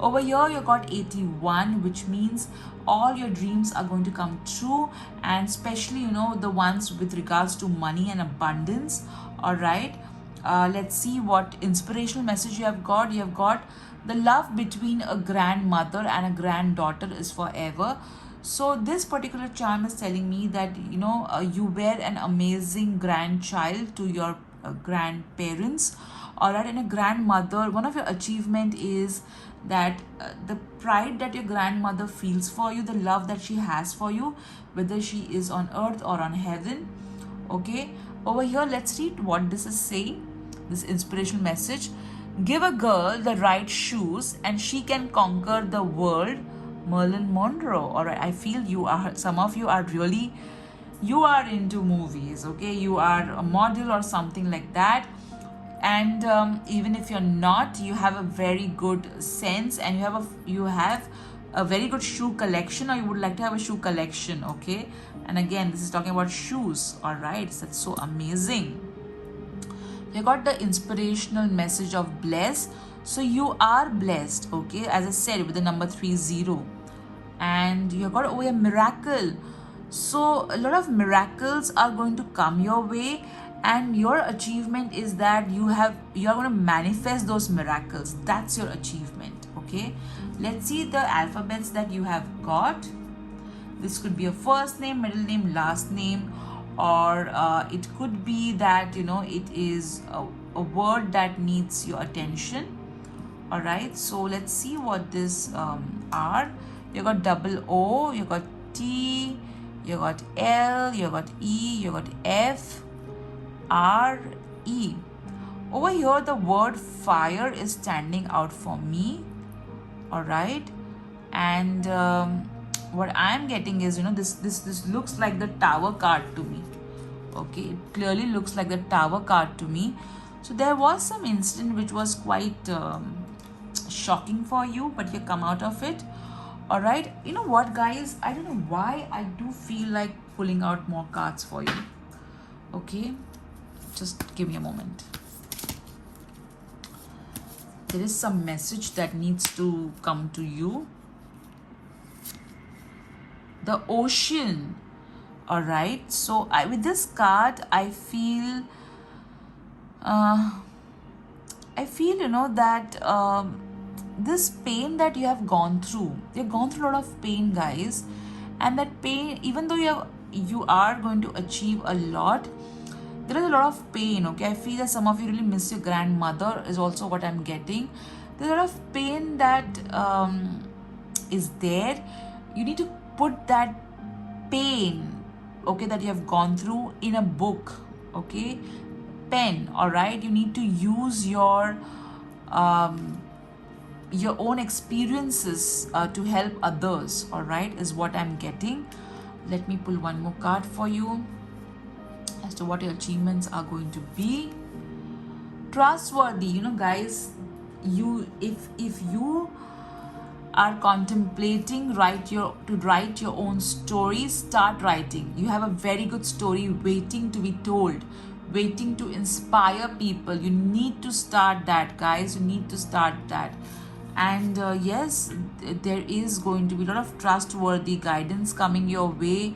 Over here, you got 81, which means all your dreams are going to come true, and especially, the ones with regards to money and abundance, all right? Let's see what inspirational message you have got. You have got the love between a grandmother and a granddaughter is forever. So this particular charm is telling me that, you were an amazing grandchild to your grandparents. All right, and a grandmother, one of your achievement is that the pride that your grandmother feels for you, the love that she has for you, whether she is on earth or on heaven. Okay, over here, let's read what this is saying. This inspirational message. Give a girl the right shoes and she can conquer the world. Marilyn Monroe. All right, I feel some of you are really, you are into movies, okay? You are a model or something like that. And even if you're not, you have a very good sense, and you have a very good shoe collection, or you would like to have a shoe collection, okay? And again, this is talking about shoes, all right? That's so amazing. You got the inspirational message of bless. So you are blessed, okay? As I said, with the number 30. And you got over a miracle. So a lot of miracles are going to come your way. And your achievement is that you are going to manifest those miracles. That's your achievement, okay? Let's see the alphabets that you have got. This could be a first name, middle name, last name, or it could be that, it is a word that needs your attention. All right, so let's see what this are. You got double O, you got T, you got L, you got E, you got F, R, E. Over here, the word fire is standing out for me. All right, and what I'm getting is, this looks like the tower card to me. Okay, it clearly looks like the tower card to me. So there was some incident which was quite shocking for you, but you come out of it. All right, you know what, guys, I don't know why I do feel like pulling out more cards for you. Okay, just give me a moment. There is some message that needs to come to you. The ocean. All right, so with this card, I feel that this pain that you have gone through, you've gone through a lot of pain, guys, and that pain, even though you are going to achieve a lot, there is a lot of pain. Okay, I feel that some of you really miss your grandmother is also what I'm getting. there's a lot of pain that is there. You need to put that pain, okay, that you have gone through in a book, okay, pen, all right. You need to use your own experiences to help others, all right, is what I'm getting. Let me pull one more card for you as to what your achievements are going to be. Trustworthy, you know, guys, you if you are contemplating write your own story, start writing. You have a very good story waiting to be told, waiting to inspire people. You need to start that, guys. You need to start that. And yes, there is going to be a lot of trustworthy guidance coming your way.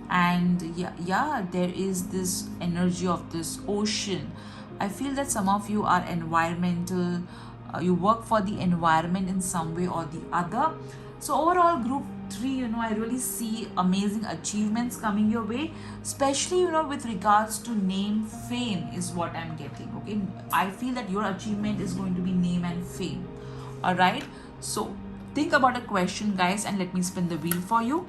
And yeah, there is this energy of this ocean. I feel that some of you are environmental, you work for the environment in some way or the other. So overall, group 3, you know, I really see amazing achievements coming your way, especially, you know, with regards to name, fame is what I'm getting. Okay, I feel that your achievement is going to be name and fame. All right, so think about a question, guys, and let me spin the wheel for you.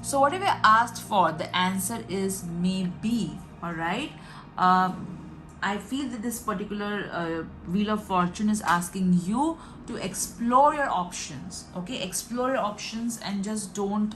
So whatever I asked for, the answer is maybe. All right. I feel that this particular Wheel of Fortune is asking you to explore your options. Okay, explore your options and just don't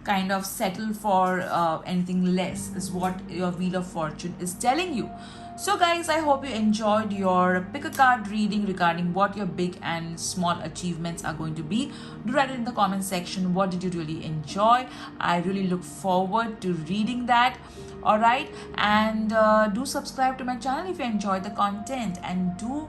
kind of settle for anything less, is what your Wheel of Fortune is telling you. So guys, I hope you enjoyed your pick a card reading regarding what your big and small achievements are going to be. Do write it in the comment section. What did you really enjoy? I really look forward to reading that. All right, and do subscribe to my channel if you enjoy the content, and do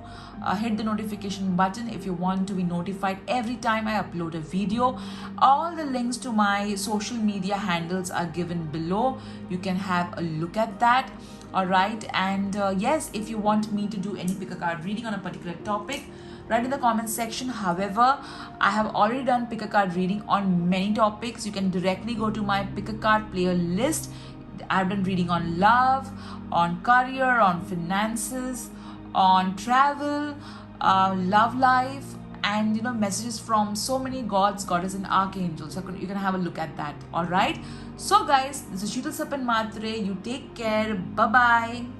hit the notification button if you want to be notified every time I upload a video. All the links to my social media handles are given below. You can have a look at that. All right, and yes, if you want me to do any pick a card reading on a particular topic, write in the comment section. However, I have already done pick a card reading on many topics. You can directly go to my pick a card player list. I've done reading on love, on career, on finances, on travel, love life, and you know, messages from so many gods, goddess, and archangels. So you can have a look at that. All right. So guys, this is Sheetal Sapan Matre. You take care. Bye bye.